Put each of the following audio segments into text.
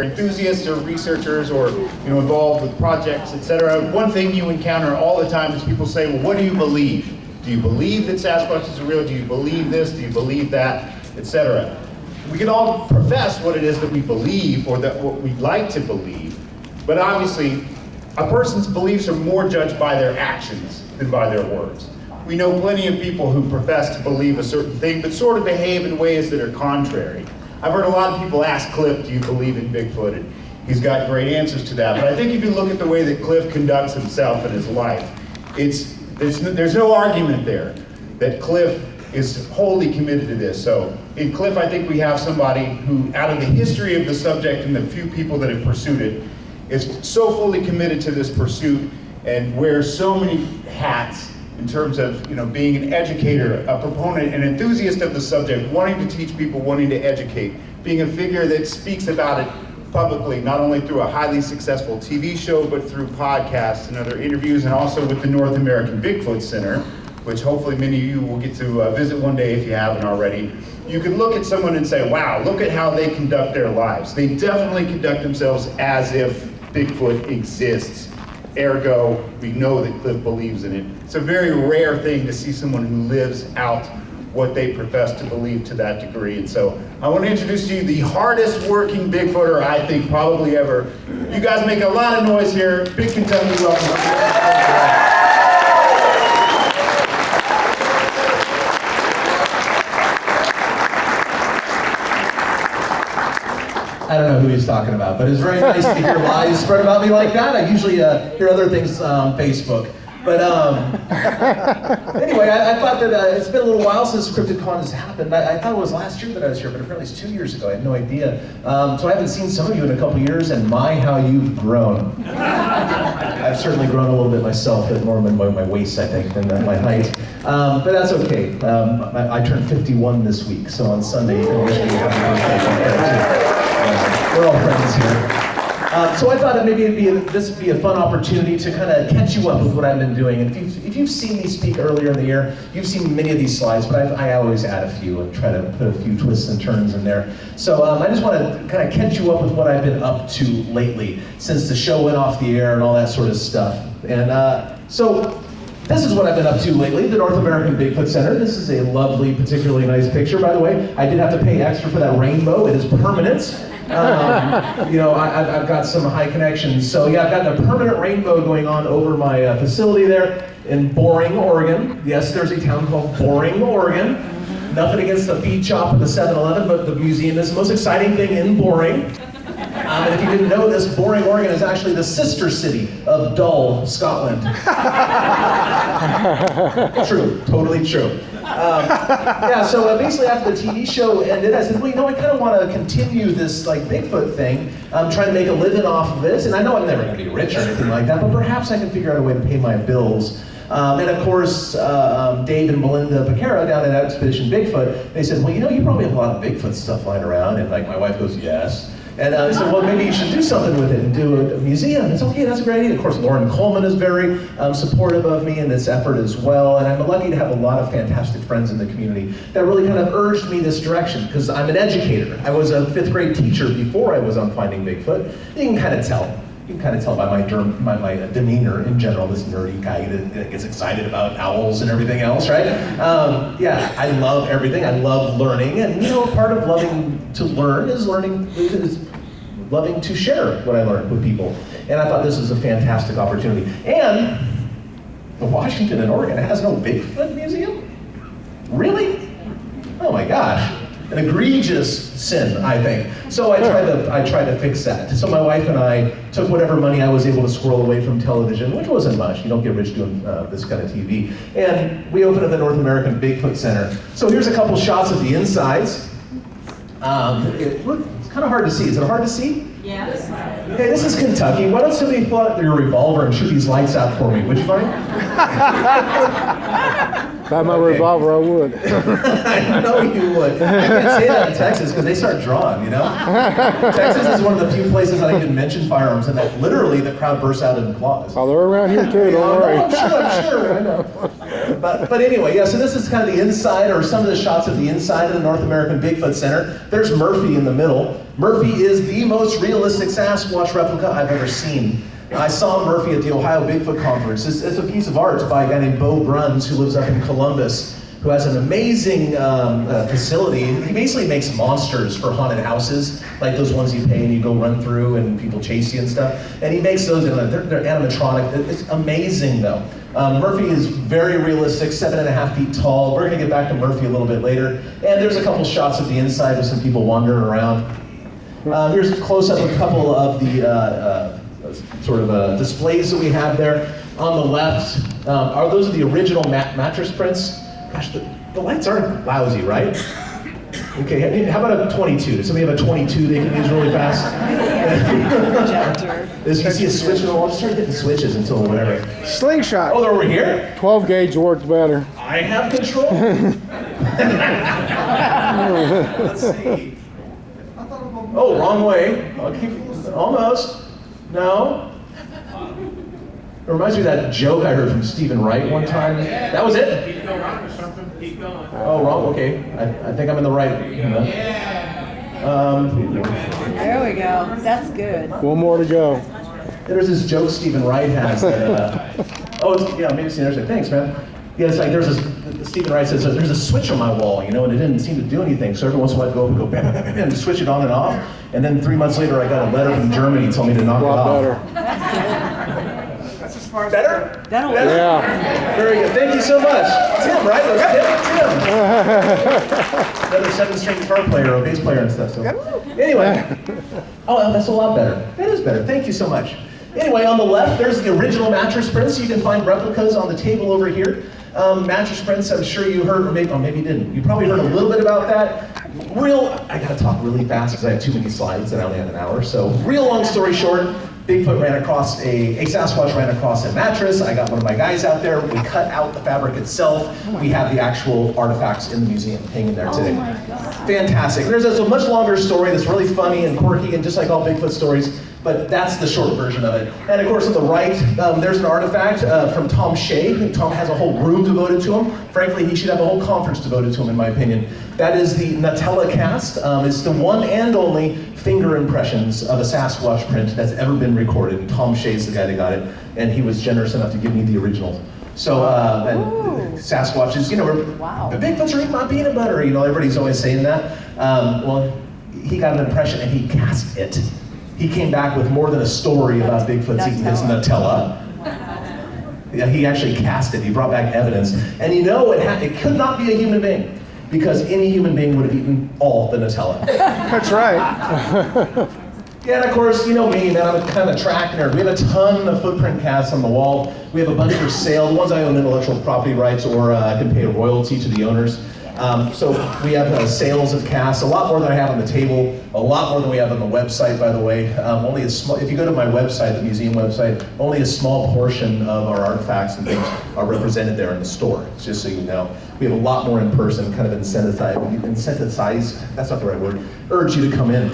enthusiasts or researchers or involved with projects, etc. One thing you encounter all the time is people say, well, what do you believe? Do you believe that Sasquatch is real? Do you believe this? Do you believe that? Etc. We can all profess what it is that we believe or that what we'd like to believe, but obviously a person's beliefs are more judged by their actions than by their words. We know plenty of people who profess to believe a certain thing but sort of behave in ways that are contrary. I've heard a lot of people ask Cliff, do you believe in Bigfoot? And he's got great answers to that. But I think if you look at the way that Cliff conducts himself in his life, there's no argument there that Cliff is wholly committed to this. So in Cliff, I think we have somebody who, out of the history of the subject and the few people that have pursued it, is so fully committed to this pursuit and wears so many hats in terms of being an educator, a proponent, an enthusiast of the subject, wanting to teach people, wanting to educate, being a figure that speaks about it publicly, not only through a highly successful TV show, but through podcasts and other interviews, and also with the North American Bigfoot Center, which hopefully many of you will get to visit one day if you haven't already. You can look at someone and say, wow, look at how they conduct their lives. They definitely conduct themselves as if Bigfoot exists. Ergo, we know that Cliff believes in it. It's a very rare thing to see someone who lives out what they profess to believe to that degree. And so I want to introduce to you the hardest working Bigfooter I think probably ever. You guys make a lot of noise here. Big Kentucky welcome. I don't know who he's talking about, but it's very nice to hear lies spread about me like that. I usually hear other things on Facebook. But anyway, I thought that it's been a little while since CryptidCon has happened. I thought it was last year that I was here, but apparently it's 2 years ago. I had no idea. So I haven't seen some of you in a couple years, and my, how you've grown. I've certainly grown a little bit myself, but more in my waist, I think, than my height. But that's okay. I turned 51 this week, so on Sunday you can wish me a happy birthday. We're all friends here. So I thought that maybe this would be a fun opportunity to kind of catch you up with what I've been doing. And if you've seen me speak earlier in the year, you've seen many of these slides, but I always add a few and try to put a few twists and turns in there. So I just want to kind of catch you up with what I've been up to lately, since the show went off the air and all that sort of stuff. And so this is what I've been up to lately, the North American Bigfoot Center. This is a lovely, particularly nice picture, by the way. I did have to pay extra for that rainbow. It is permanent. I've got some high connections. So yeah, I've got a permanent rainbow going on over my facility there in Boring, Oregon. Yes, there's a town called Boring, Oregon. Nothing against the feed shop and the 7-Eleven, but the museum is the most exciting thing in Boring. And if you didn't know this, Boring, Oregon is actually the sister city of Dull, Scotland. True, totally true. So basically after the TV show ended, I said, well, I kind of want to continue this Bigfoot thing. I'm trying to make a living off of this, and I know I'm never going to be rich or anything like that, but perhaps I can figure out a way to pay my bills. And of course, Dave and Melinda Becerra down at Expedition Bigfoot, they said, well, you probably have a lot of Bigfoot stuff lying around, and my wife goes, yes. And I said, well, maybe you should do something with it and do a museum. It's okay, that's a great idea. Of course, Lauren Coleman is very supportive of me in this effort as well. And I'm lucky to have a lot of fantastic friends in the community that really kind of urged me this direction, because I'm an educator. I was a 5th grade teacher before I was on Finding Bigfoot. You can kind of tell. You can kind of tell by my demeanor in general, this nerdy guy that gets excited about owls and everything else, right? I love everything. I love learning, and part of loving to learn is loving to share what I learned with people. And I thought this was a fantastic opportunity. And Washington and Oregon has no Bigfoot museum? Really? Oh my gosh. An egregious sin, I think. So I tried to fix that. So my wife and I took whatever money I was able to squirrel away from television, which wasn't much. You don't get rich doing this kind of TV. And we opened up the North American Bigfoot Center. So here's a couple shots of the insides. It's kind of hard to see. Is it hard to see? Yes. Hey, this is Kentucky. Why don't somebody pull out your revolver and shoot these lights out for me? Would you mind? If I had my revolver, I would. I know you would. I can't say that in Texas because they start drawing, Texas is one of the few places I can mention firearms, and that literally the crowd bursts out in applause. Oh, they're around here too, don't worry. I'm sure, I know. But anyway, yeah, so this is kind of the inside, or some of the shots of the inside of the North American Bigfoot Center. There's Murphy in the middle. Murphy is the most realistic Sasquatch replica I've ever seen. I saw Murphy at the Ohio Bigfoot Conference. It's a piece of art by a guy named Bo Bruns, who lives up in Columbus, who has an amazing facility. He basically makes monsters for haunted houses, like those ones you pay and you go run through and people chase you and stuff. And he makes those, they're animatronic. It's amazing though. Murphy is very realistic, 7.5 feet tall. We're gonna get back to Murphy a little bit later. And there's a couple shots of the inside with some people wandering around. Here's a close-up of a couple of the displays that we have there. On the left, those are the original mattress prints. Gosh, the lights aren't lousy, right? Okay, how about a 22? Somebody have a 22 they can use really fast? As you can see a switch, I'll just start hitting switches until whatever. Slingshot. Oh, they're over here? 12 gauge works better. I have control. Let's see. Oh, wrong way. I'll keep, almost. No. It reminds me of that joke I heard from Stephen Wright one time. That was it? Keep going or something. Keep going. Oh, wrong. Okay. I think I'm in the right. There we go. That's good. One more to go. There's this joke Stephen Wright has that, maybe it's the other side. Thanks, man. Yeah, it's like Stephen Wright says, there's a switch on my wall, and it didn't seem to do anything. So every once in a while I'd go up and go bam, bam, bam, bam, and switch it on and off. And then 3 months later I got a letter from Germany telling me to knock it off. Better. That's as far as Better? That'll Better? Yeah. Very good. Thank you so much. Tim, right? Tim. Another 7-string guitar player, or bass player and stuff. So. Anyway. Oh, that's a lot better. That is better. Thank you so much. Anyway, on the left, there's the original mattress prints. You can find replicas on the table over here. Mattress prints, I'm sure you heard, or maybe you didn't. You probably heard a little bit about that. I gotta talk really fast because I have too many slides and I only have an hour. So, real long story short, Bigfoot ran across a Sasquatch ran across a mattress. I got one of my guys out there. We cut out the fabric itself. We have the actual artifacts in the museum hanging there today. Oh my God. Fantastic. There's a much longer story that's really funny and quirky, and just like all Bigfoot stories, but that's the short version of it. And of course, on the right, there's an artifact from Tom Shea. Tom has a whole room devoted to him. Frankly, he should have a whole conference devoted to him, in my opinion. That is the Nutella cast. It's the one and only finger impressions of a Sasquatch print that's ever been recorded. Tom Shea's the guy that got it, and he was generous enough to give me the original. So, Sasquatches, Wow. Bigfoots are eating my peanut butter. Everybody's always saying that. Well, he got an impression and he cast it. He came back with more than a story about Bigfoot's eating his Nutella. Yeah, he actually cast it. He brought back evidence. And it could not be a human being, because any human being would have eaten all the Nutella. That's right. Yeah, and of course, me, man, I'm a kind of a track nerd. We have a ton of footprint casts on the wall. We have a bunch for sale. The ones I own intellectual property rights, or I can pay a royalty to the owners. So we have sales of casts, a lot more than I have on the table, a lot more than we have on the website, by the way. If you go to my website, the museum website, only a small portion of our artifacts and things are represented there in the store, just so you know. We have a lot more in person, kind of incentivize, that's not the right word, urge you to come in.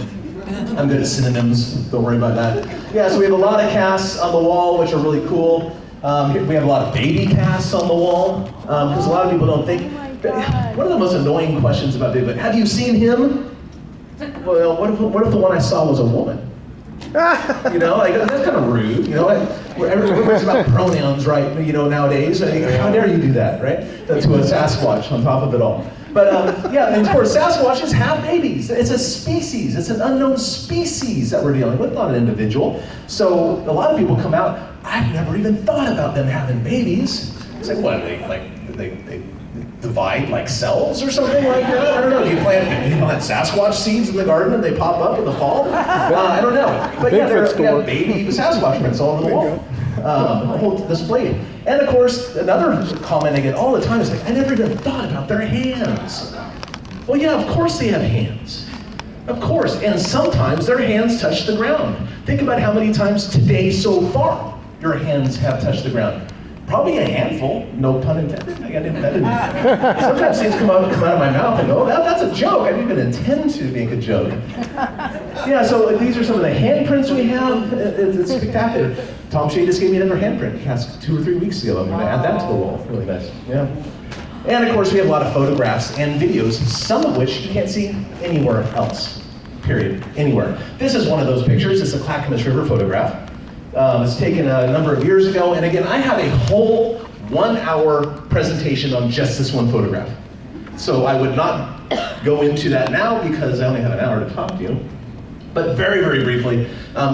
I'm good at synonyms, don't worry about that. Yeah, so we have a lot of casts on the wall, which are really cool. We have a lot of baby casts on the wall, because a lot of people don't think. One of the most annoying questions about Bigfoot, have you seen him? Well, what if the one I saw was a woman? That's kind of rude. Everybody's about pronouns, right? Nowadays, how dare you do that, right? To a Sasquatch on top of it all. But and of course, Sasquatches have babies. It's a species. It's an unknown species that we're dealing with, not an individual. So a lot of people come out. I've never even thought about them having babies. It's like, what? They divide like cells or something like that? I don't know. Do you plant Sasquatch seeds in the garden and they pop up in the fall? I don't know. But yeah, we have baby Sasquatch prints all over the wall. A whole display. And of course, another comment I get all the time is like, I never even thought about their hands. Well, yeah, of course they have hands. Of course. And sometimes their hands touch the ground. Think about how many times today so far your hands have touched the ground. Probably a handful, no pun intended. I didn't. Sometimes things come out of my mouth and go, oh, that's a joke. I didn't even intend to make a joke. Yeah, so these are some of the handprints we have. It's spectacular. Tom Shea just gave me another handprint. He has 2 or 3 weeks ago. I'm going to add that to the wall. Really nice. Yeah. And of course, we have a lot of photographs and videos, some of which you can't see anywhere else. Period. Anywhere. This is one of those pictures. It's a Clackamas River photograph. It's taken a number of years ago, and again, I have a whole 1-hour presentation on just this one photograph. So I would not go into that now because I only have an hour to talk to you. But very, very briefly,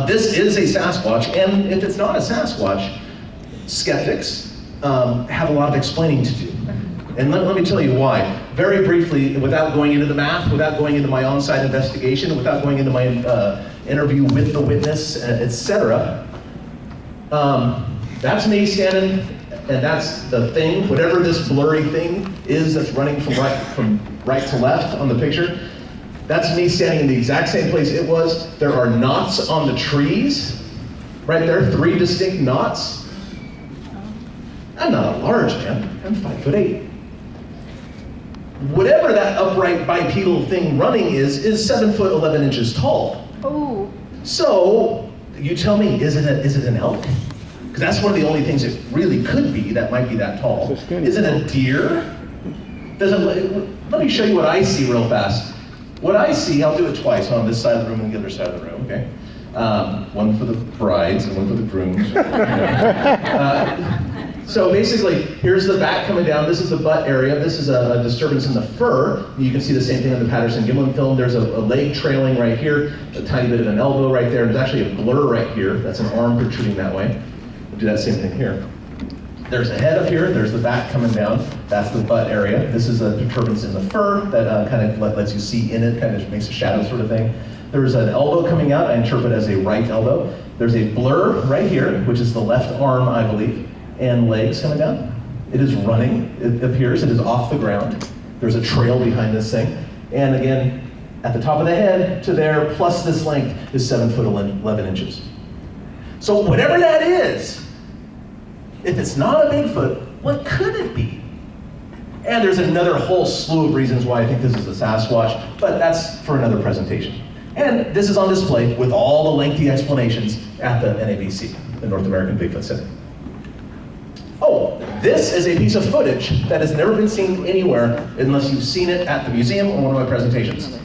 this is a Sasquatch, and if it's not a Sasquatch, skeptics have a lot of explaining to do. And let me tell you why. Very briefly, without going into the math, without going into my on-site investigation, without going into my interview with the witness, etc. That's me standing, and that's the thing, whatever this blurry thing is that's running from right to left on the picture. That's me standing in the exact same place it was. There are knots on the trees, right there, 3 distinct knots. I'm not a large man, I'm 5'8". Whatever that upright bipedal thing running is 7 foot 11 inches tall. Oh. So, you tell me, is it an elk? Because that's one of the only things it really could be that might be that tall. Is it a deer? Let me show you what I see real fast. What I see, I'll do it twice, on this side of the room and the other side of the room, okay? One for the brides and one for the grooms. So basically, here's the back coming down. This is the butt area. This is a disturbance in the fur. You can see the same thing on the Patterson-Gimlin film. There's a leg trailing right here, a tiny bit of an elbow right there. There's actually a blur right here. That's an arm protruding that way. We'll do that same thing here. There's a head up here. There's the back coming down. That's the butt area. This is a disturbance in the fur that kind of lets you see in it, kind of makes a shadow sort of thing. There's an elbow coming out. I interpret as a right elbow. There's a blur right here, which is the left arm, I believe. And legs coming down. It is running, it appears, it is off the ground. There's a trail behind this thing. And again, at the top of the head to there, plus this length is 7 foot 11 inches. So whatever that is, if it's not a Bigfoot, what could it be? And there's another whole slew of reasons why I think this is a Sasquatch, but that's for another presentation. And this is on display with all the lengthy explanations at the NABC, the North American Bigfoot Center. Oh, this is a piece of footage that has never been seen anywhere unless you've seen it at the museum or one of my presentations.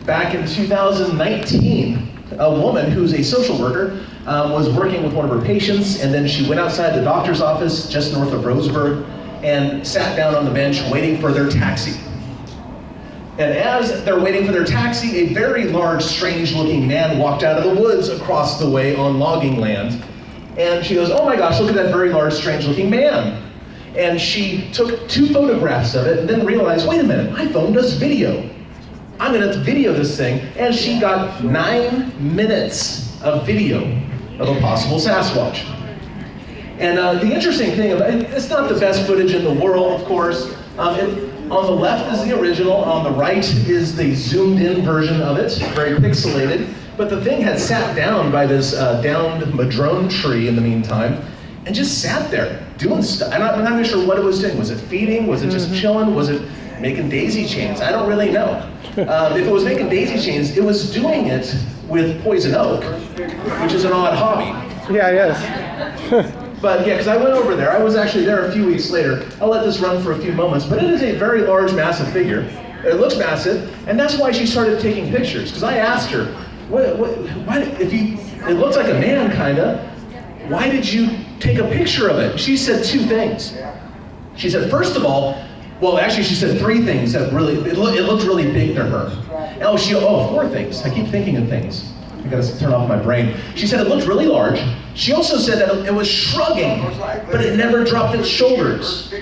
Back in 2019, a woman who's a social worker was working with one of her patients, and then she went outside the doctor's office just north of Roseburg and sat down on the bench waiting for their taxi. And as they're waiting for their taxi, a very large, strange-looking man walked out of the woods across the way on logging land. And she goes, oh my gosh, look at that very large, strange-looking man. And she took 2 photographs of it and then realized, wait a minute, my phone does video. I'm gonna video this thing. And she got 9 minutes of video of a possible Sasquatch. And the interesting thing about it, it's not the best footage in the world, of course. On the left is the original, on the right is the zoomed-in version of it, very pixelated. But the thing had sat down by this downed madrone tree in the meantime, and just sat there doing stuff. I'm not really sure what it was doing. Was it feeding? Was it just chilling? Was it making daisy chains? I don't really know. If it was making daisy chains, it was doing it with poison oak, which is an odd hobby. Yeah, yes. But yeah, because I went over there. I was actually there a few weeks later. I'll let this run for a few moments, but it is a very large, massive figure. It looks massive, and that's why she started taking pictures. Because I asked her, it looks like a man, kinda. Why did you take a picture of it? She said 2 things. She said, first of all, well, actually, she said 3 things that really, it looked really big to her. Oh, 4 things. I keep thinking of things. I gotta turn off my brain. She said it looked really large. She also said that it was shrugging, but it never dropped its shoulders.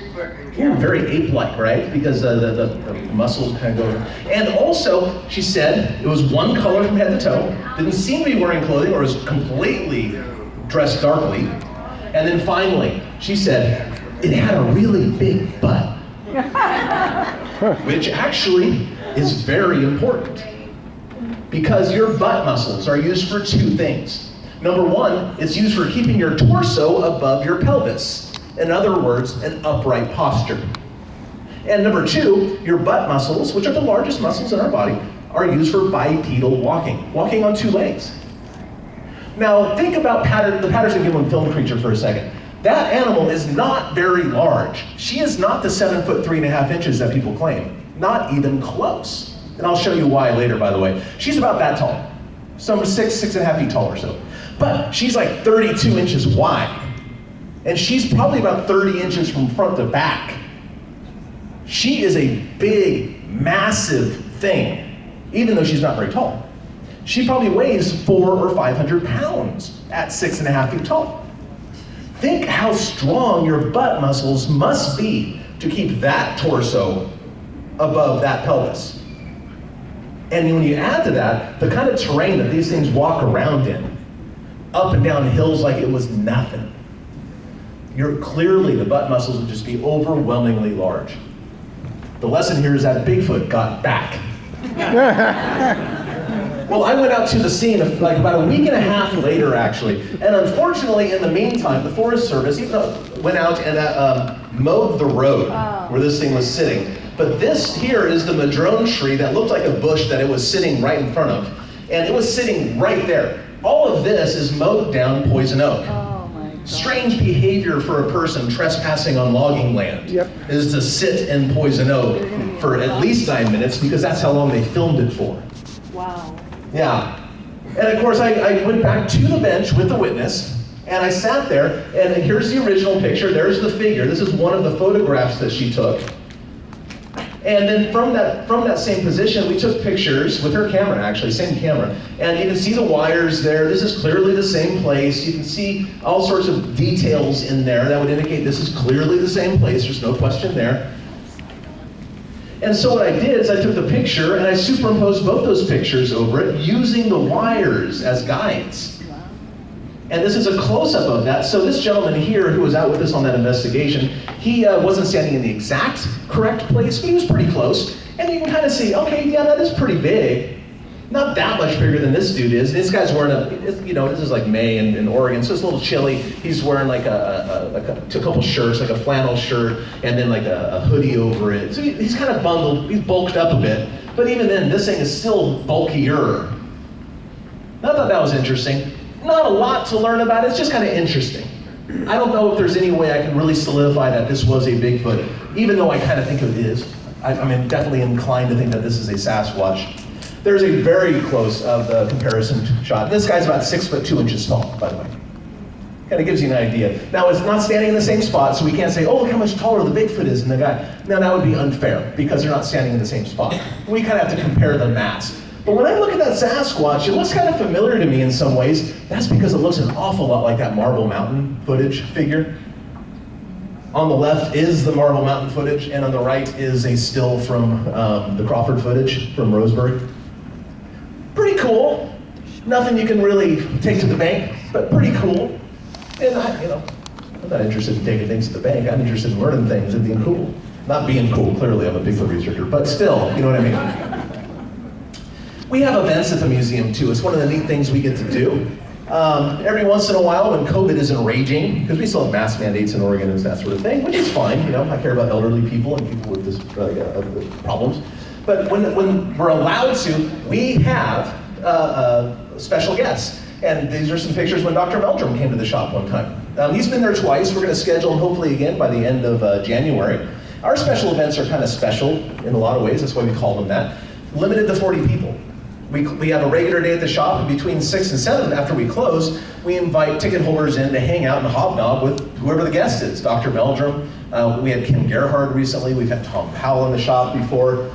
Ooh, very ape-like, right? Because the muscles kind of go. And also, she said it was one color from head to toe, didn't seem to be wearing clothing or was completely dressed darkly. And then finally, she said it had a really big butt, which actually is very important because your butt muscles are used for 2 things. Number 1, it's used for keeping your torso above your pelvis. In other words, an upright posture. And number 2, your butt muscles, which are the largest muscles in our body, are used for bipedal walking, walking on 2 legs. Now think about the Patterson-Gimlin film creature for a second. That animal is not very large. She is not the 7 foot 3.5 inches that people claim. Not even close. And I'll show you why later, by the way. She's about that tall. Some 6.5 feet tall or so. But she's like 32 inches wide. And she's probably about 30 inches from front to back. She is a big, massive thing, even though she's not very tall. She probably weighs 400 or 500 pounds at 6.5 feet tall. Think how strong your butt muscles must be to keep that torso above that pelvis. And when you add to that, the kind of terrain that these things walk around in, up and down hills like it was nothing, clearly the butt muscles would just be overwhelmingly large. The lesson here is that Bigfoot got back. Well, I went out to the scene like about a week and a half later, actually. And unfortunately, in the meantime, the Forest Service went out and mowed the road where this thing was sitting. But this here is the madrone tree that looked like a bush that it was sitting right in front of. And it was sitting right there. All of this is mowed down poison oak. Oh my God. Strange behavior for a person trespassing on logging land is to sit in poison oak for at least 9 minutes, because that's how long they filmed it for. Wow. Yeah. And of course, I went back to the bench with the witness, and I sat there, and here's the original picture. There's the figure. This is one of the photographs that she took. And then from that same position, we took pictures with her camera, actually, same camera. And you can see the wires there. This is clearly the same place. You can see all sorts of details in there that would indicate this is clearly the same place. There's no question there. And so what I did is I took the picture and I superimposed both those pictures over it using the wires as guides. And this is a close-up of that. So this gentleman here, who was out with us on that investigation, he wasn't standing in the exact correct place, but he was pretty close. And you can kind of see, okay, yeah, that is pretty big. Not that much bigger than this dude is. This guy's wearing this is like May in Oregon, so it's a little chilly. He's wearing like a couple shirts, like a flannel shirt, and then like a hoodie over it. So he's kind of bundled, he's bulked up a bit. But even then, this thing is still bulkier. I thought that was interesting. Not a lot to learn about, it's just kind of interesting. I don't know if there's any way I can really solidify that this was a Bigfoot, even though I kind of think it is. I'm definitely inclined to think that this is a Sasquatch. There's a very close comparison shot. This guy's about 6 foot 2 inches tall, by the way. Kind of gives you an idea. Now, it's not standing in the same spot, so we can't say, oh, look how much taller the Bigfoot is than the guy. Now, that would be unfair, because they're not standing in the same spot. We kind of have to compare the mass. But when I look at that Sasquatch, it looks kind of familiar to me in some ways. That's because it looks an awful lot like that Marble Mountain footage figure. On the left is the Marble Mountain footage, and on the right is a still from the Crawford footage from Roseburg. Pretty cool. Nothing you can really take to the bank, but pretty cool. And I'm not interested in taking things to the bank. I'm interested in learning things and being cool. Not being cool, clearly, I'm a Bigfoot researcher, but still, you know what I mean? We have events at the museum too. It's one of the neat things we get to do. Every once in a while when COVID isn't raging, because we still have mask mandates in Oregon and that sort of thing, which is fine, I care about elderly people and people with this problems. But when we're allowed to, we have special guests. And these are some pictures when Dr. Meldrum came to the shop one time. He's been there twice. We're going to schedule him hopefully again by the end of January. Our special events are kind of special in a lot of ways. That's why we call them that. Limited to 40 people. We have a regular day at the shop, and between 6 and 7 after we close, we invite ticket holders in to hang out and hobnob with whoever the guest is. Dr. Meldrum, we had Kim Gerhard recently, we've had Tom Powell in the shop before.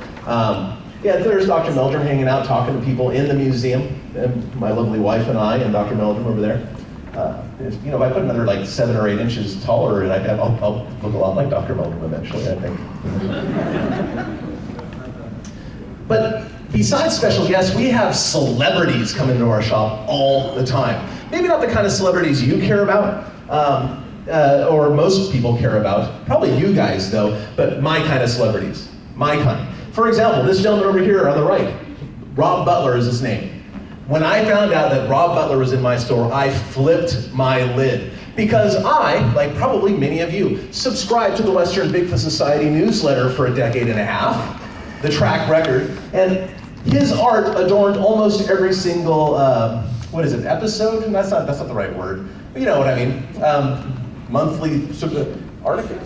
There's Dr. Meldrum hanging out, talking to people in the museum, and my lovely wife and I, and Dr. Meldrum over there. If I put another like 7 or 8 inches taller, I'll look a lot like Dr. Meldrum eventually, I think. But besides special guests, we have celebrities come into our shop all the time. Maybe not the kind of celebrities you care about, or most people care about. Probably you guys though, but my kind of celebrities. My kind. For example, this gentleman over here on the right, Rob Butler is his name. When I found out that Rob Butler was in my store, I flipped my lid. Because I, like probably many of you, subscribed to the Western Bigfoot Society newsletter for a decade and a half, the track record, and his art adorned almost every single, episode? That's not the right word. But you know what I mean. Monthly article?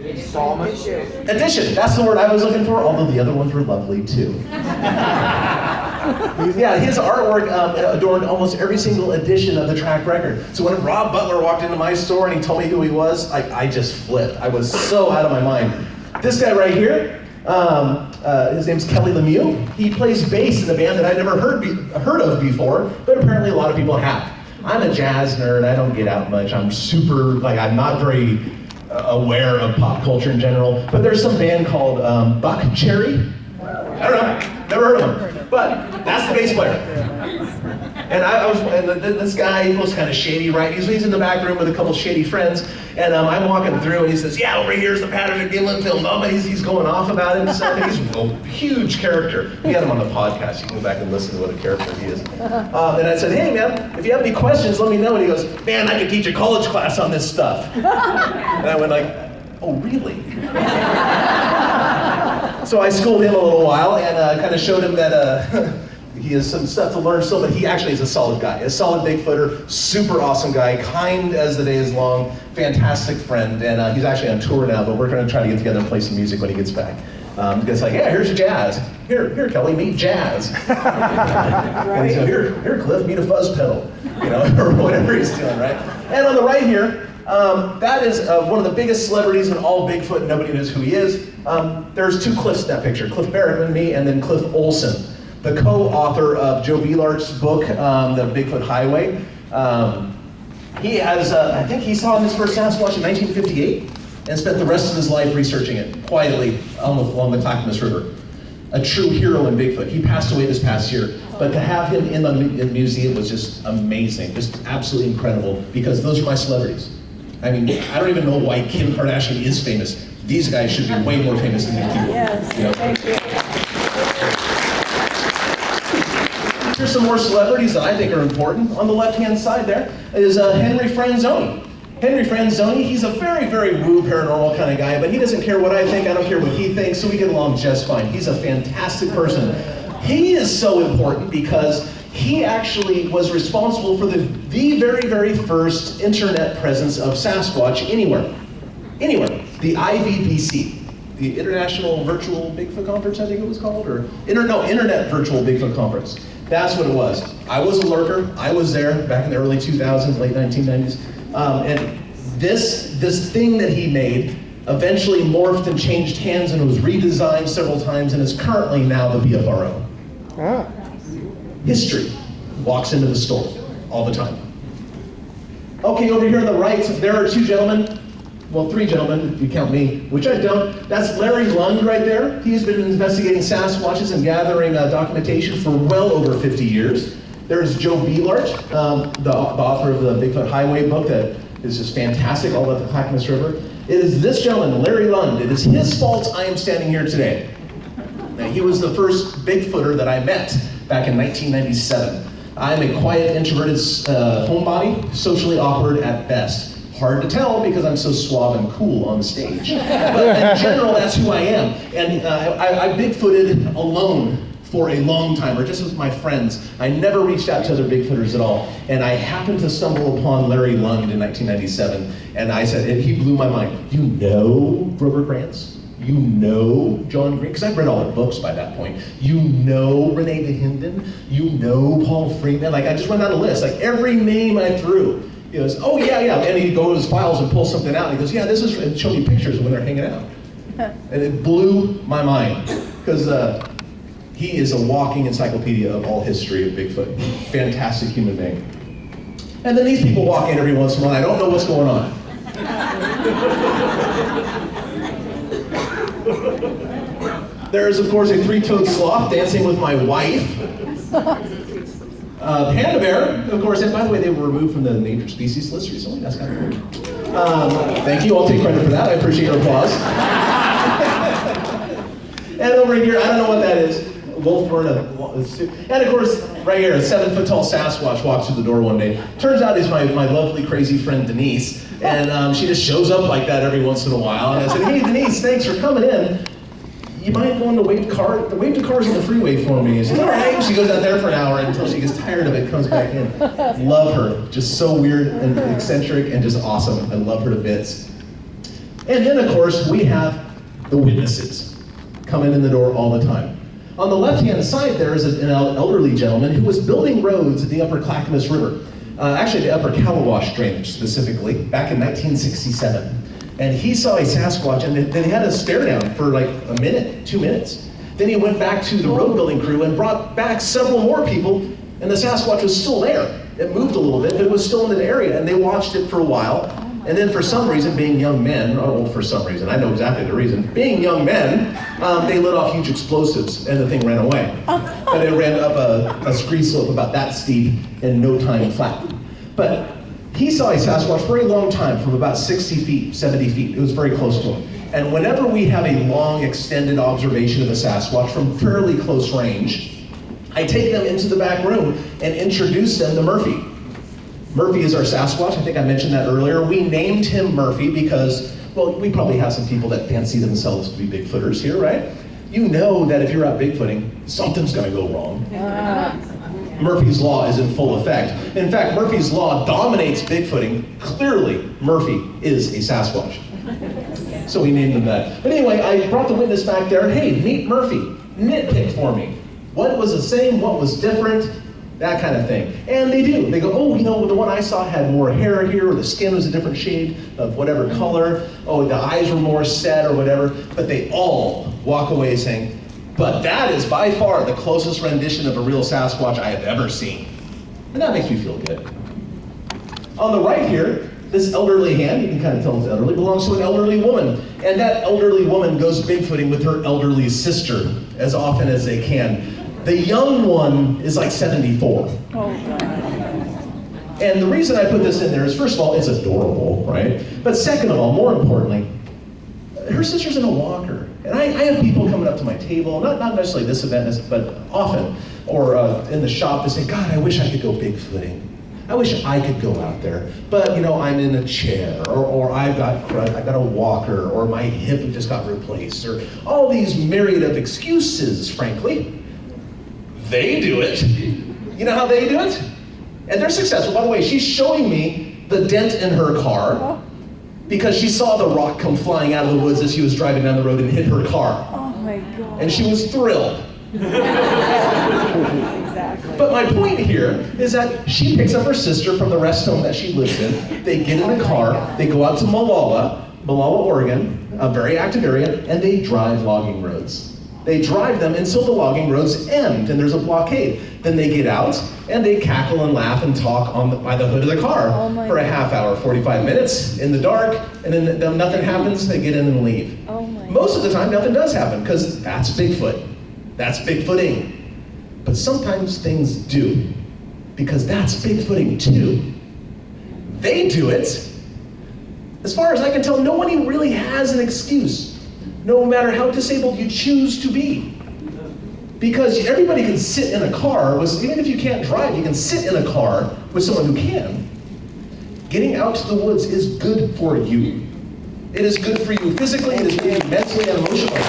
Edition, that's the word I was looking for, although the other ones were lovely too. Yeah, his artwork adorned almost every single edition of the track record. So when Rob Butler walked into my store and he told me who he was, I just flipped. I was so out of my mind. This guy right here, his name's Kelly Lemieux. He plays bass in a band that I'd never heard of before, but apparently a lot of people have. I'm a jazz nerd, I don't get out much. I'm not very aware of pop culture in general, but there's some band called Buck Cherry. I don't know, never heard of him, but that's the bass player. And this guy was kind of shady, right? He's in the back room with a couple shady friends, and I'm walking through, and he says, "Yeah, over here's the Patterson Gimlin film." Oh, but he's going off about it and stuff. And he's a huge character. We had him on the podcast. You can go back and listen to what a character he is. And I said, "Hey, man, if you have any questions, let me know." And he goes, "Man, I could teach a college class on this stuff." And I went like, "Oh, really?" So I schooled him a little while and kind of showed him that he has some stuff to learn still, but he actually is a solid guy, a solid Bigfooter, super awesome guy, kind as the day is long, fantastic friend, and he's actually on tour now, but we're going to try to get together and play some music when he gets back. It's like, yeah, here's jazz. Here, Kelly, meet jazz. And so, here, Cliff, meet a fuzz pedal, or whatever he's doing, right? And on the right here, that is one of the biggest celebrities in all Bigfoot. Nobody knows who he is. There's two Cliffs in that picture, Cliff Barackman, me, and then Cliff Olson, the co-author of Joe Beelart's book, The Bigfoot Highway. He has, I think he saw his first Sasquatch in 1958 and spent the rest of his life researching it quietly along the Clackamas River. A true hero in Bigfoot. He passed away this past year, but to have him in the museum was just amazing, just absolutely incredible, because those are my celebrities. I mean, I don't even know why Kim Kardashian is famous. These guys should be way more famous than these people. Yes, thank you. Here's some more celebrities that I think are important. On the left-hand side there is Henry Franzoni. Henry Franzoni, he's a very, very woo paranormal kind of guy, but he doesn't care what I think, I don't care what he thinks, so we get along just fine. He's a fantastic person. He is so important because he actually was responsible for the very, very first internet presence of Sasquatch anywhere. The IVBC, the International Virtual Bigfoot Conference, I think it was called, or Internet Virtual Bigfoot Conference. That's what it was. I was a lurker. I was there back in the early 2000s, late 1990s. And this thing that he made eventually morphed and changed hands and was redesigned several times and is currently now the BFRO. Ah. History walks into the store all the time. Okay, over here on the right, there are two gentlemen. Well, three gentlemen, if you count me, which I don't. That's Larry Lund right there. He's been investigating Sasquatches and gathering documentation for well over 50 years. There's Joe Beelart, the author of the Bigfoot Highway book that is just fantastic, all about the Clackamas River. It is this gentleman, Larry Lund. It is his fault I am standing here today. Now, he was the first Bigfooter that I met back in 1997. I'm a quiet, introverted homebody, socially awkward at best. Hard to tell because I'm so suave and cool on stage. But in general, that's who I am. And I Bigfooted alone for a long time, or just with my friends. I never reached out to other Bigfooters at all. And I happened to stumble upon Larry Lund in 1997. And I said, and he blew my mind. You know Grover Krantz? You know John Green? Because I've read all their books by that point. You know Renee DeHinden? You know Paul Freeman? Like, I just went down a list. Like, every name I threw. He goes, oh yeah. And he'd go to his files and pull something out. And he goes, yeah, this is, and show me pictures when they're hanging out. And it blew my mind. Because he is a walking encyclopedia of all history of Bigfoot. Fantastic human being. And then these people walk in every once in a while. I don't know what's going on. There is, of course, a three-toed sloth dancing with my wife. Panda bear, of course, and by the way, they were removed from the endangered species list recently. That's kind of cool. Thank you. I'll take credit for that. I appreciate your applause. And over here, I don't know what that is. wolf wearing a suit. And of course, right here, a 7-foot-tall Sasquatch walks through the door one day. Turns out he's my lovely, crazy friend Denise. And she just shows up like that every once in a while. And I said, hey Denise, thanks for coming in. You mind going to wave to cars on the freeway for me? She says, all right. She goes out there for an hour until she gets tired of it, comes back in. Love her. Just so weird and eccentric and just awesome. I love her to bits. And then, of course, we have the witnesses coming in the door all the time. On the left-hand side there is an elderly gentleman who was building roads at the Upper Clackamas River. Actually, the Upper Calawash drainage specifically, back in 1967. And he saw a Sasquatch, and then he had a stare down for like a minute, 2 minutes. Then he went back to the road building crew and brought back several more people, and the Sasquatch was still there. It moved a little bit, but it was still in the area, and they watched it for a while. And then for some reason, being young men, for some reason, I know exactly the reason, being young men, they lit off huge explosives, and the thing ran away. But it ran up a scree slope about that steep in no time flat. But he saw a Sasquatch for a long time, from about 60 feet, 70 feet. It was very close to him. And whenever we have a long, extended observation of a Sasquatch from fairly close range, I take them into the back room and introduce them to Murphy. Murphy is our Sasquatch. I think I mentioned that earlier. We named him Murphy because, well, we probably have some people that fancy themselves to be Bigfooters here, right? You know that if you're out Bigfooting, something's gonna go wrong. Murphy's Law is in full effect. In fact, Murphy's Law dominates Bigfooting. Clearly, Murphy is a Sasquatch. So we named him that. But anyway, I brought the witness back there. Hey, meet Murphy. Nitpick for me. What was the same? What was different? That kind of thing. And they do. They go, oh, you know, the one I saw had more hair here, or the skin was a different shade of whatever color. Oh, the eyes were more set or whatever. But they all walk away saying, but that is by far the closest rendition of a real Sasquatch I have ever seen. And that makes me feel good. On the right here, this elderly hand, you can kind of tell it's elderly, belongs to an elderly woman. And that elderly woman goes Bigfooting with her elderly sister as often as they can. The young one is like 74. Oh, God. And the reason I put this in there is, first of all, it's adorable, right? But second of all, more importantly, her sister's in a walker. And I have people coming up to my table, not necessarily this event, but often, or in the shop, they say, God, I wish I could go Bigfooting. I wish I could go out there, but you know, I'm in a chair, or I've got a walker, or my hip just got replaced, or all these myriad of excuses, frankly. They do it. You know how they do it? And they're successful. By the way, she's showing me the dent in her car because she saw the rock come flying out of the woods as she was driving down the road and hit her car. Oh my God. And she was thrilled. Exactly. But my point here is that she picks up her sister from the rest home that she lives in. They get in a car, they go out to Molalla, Oregon, a very active area, and they drive logging roads. They drive them until the logging roads end and there's a blockade. Then they get out and they cackle and laugh and talk by the hood of the car for a half hour, 45 minutes in the dark, and then nothing happens, they get in and leave. Oh my Most of the time nothing does happen because that's Bigfoot. That's Bigfooting. But sometimes things do, because that's Bigfooting too. They do it. As far as I can tell, nobody really has an excuse, no matter how disabled you choose to be. Because everybody can sit in a car, even if you can't drive, you can sit in a car with someone who can. Getting out to the woods is good for you. It is good for you physically, it is good for you mentally and emotionally.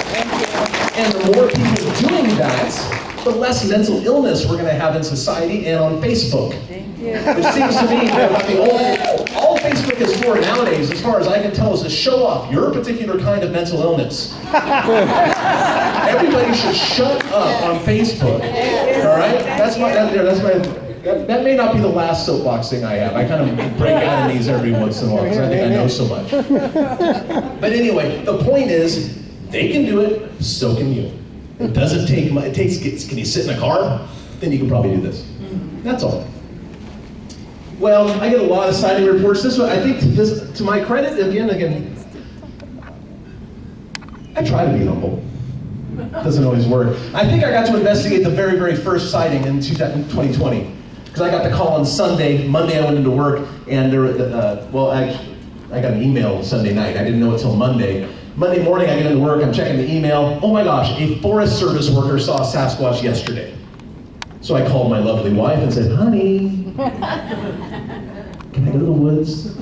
And the more people doing that, the less mental illness we're going to have in society and on Facebook. Thank you. Which seems to me that all Facebook is for nowadays, as far as I can tell, is to show off your particular kind of mental illness. Everybody should shut up on Facebook. All right? That may not be the last soapbox thing I have. I kind of break out of these every once in a while because I think I know so much. But anyway, the point is, they can do it, so can you. It doesn't take much. Can you sit in a car? Then you can probably do this. That's all. Well, I get a lot of sighting reports. This one, I think, to my credit, again, I try to be humble. Doesn't always work. I think I got to investigate the very, very first sighting in 2020. Because I got the call on Sunday. Monday I went into work, and I got an email Sunday night. I didn't know it till Monday. Monday morning, I get into work, I'm checking the email. Oh my gosh, a Forest Service worker saw a Sasquatch yesterday. So I called my lovely wife and said, honey, can I go to the woods?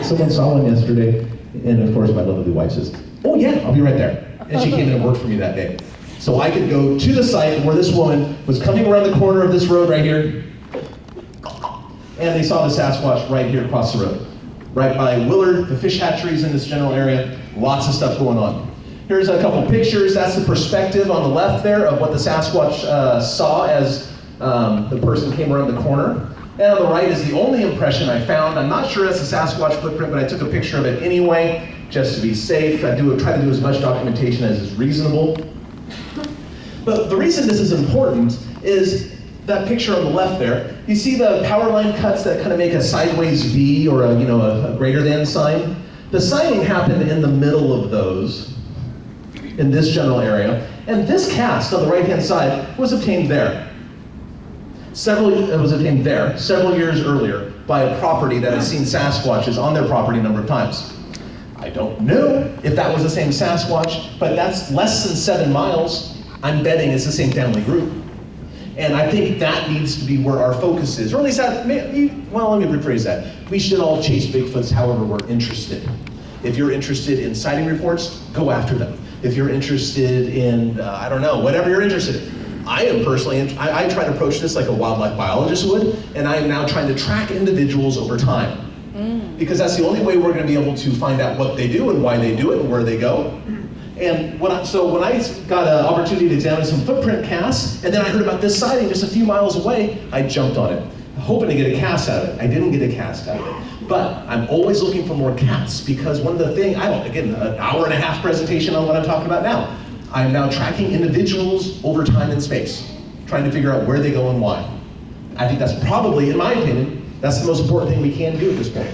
Someone saw one yesterday. And of course, my lovely wife says, oh yeah, I'll be right there. And she came in and worked for me that day. So I could go to the site where this woman was coming around the corner of this road right here. And they saw the Sasquatch right here across the road. Right by Willard, the fish hatcheries in this general area. Lots of stuff going on. Here's a couple pictures. That's the perspective on the left there of what the Sasquatch saw as the person came around the corner. And on the right is the only impression I found. I'm not sure that's a Sasquatch footprint, but I took a picture of it anyway, just to be safe. I try to do as much documentation as is reasonable. But the reason this is important is that picture on the left there. You see the power line cuts that kind of make a sideways V or a greater than sign? The signing happened in the middle of those, in this general area. And this cast on the right-hand side was obtained there. It was obtained there several years earlier by a property that has seen Sasquatches on their property a number of times. I don't know if that was the same Sasquatch, but that's less than 7 miles. I'm betting it's the same family group. And I think that needs to be where our focus is. Or at least let me rephrase that. We should all chase Bigfoots however we're interested. If you're interested in sighting reports, go after them. If you're interested in, whatever you're interested in. I am personally, I try to approach this like a wildlife biologist would, and I am now trying to track individuals over time. Because that's the only way we're going to be able to find out what they do and why they do it and where they go. And when I got an opportunity to examine some footprint casts, and then I heard about this sighting just a few miles away, I jumped on it, hoping to get a cast out of it. I didn't get a cast out of it. But I'm always looking for more casts, because one of the things, again, an hour and a half presentation on what I'm talking about now. I'm now tracking individuals over time and space, trying to figure out where they go and why. I think that's probably, in my opinion, that's the most important thing we can do at this point.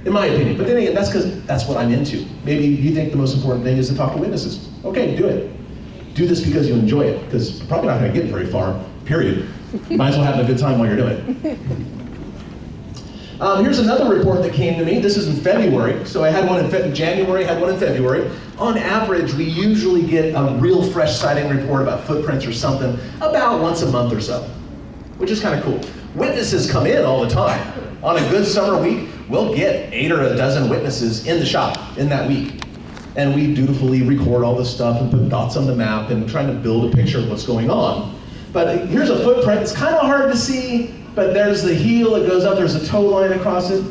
In my opinion. But then again, that's because that's what I'm into. Maybe you think the most important thing is to talk to witnesses. Okay, do it. Do this because you enjoy it, because you're probably not going to get very far, period. Might as well have a good time while you're doing it. Here's another report that came to me. This is in February. So I had one in January, had one in February. On average, we usually get a real fresh sighting report about footprints or something about once a month or so, which is kind of cool. Witnesses come in all the time. On a good summer week, we'll get 8 or a dozen witnesses in the shop in that week. And we dutifully record all this stuff and put dots on the map and trying to build a picture of what's going on. But here's a footprint. It's kind of hard to see, but there's the heel. It goes up. There's a toe line across it.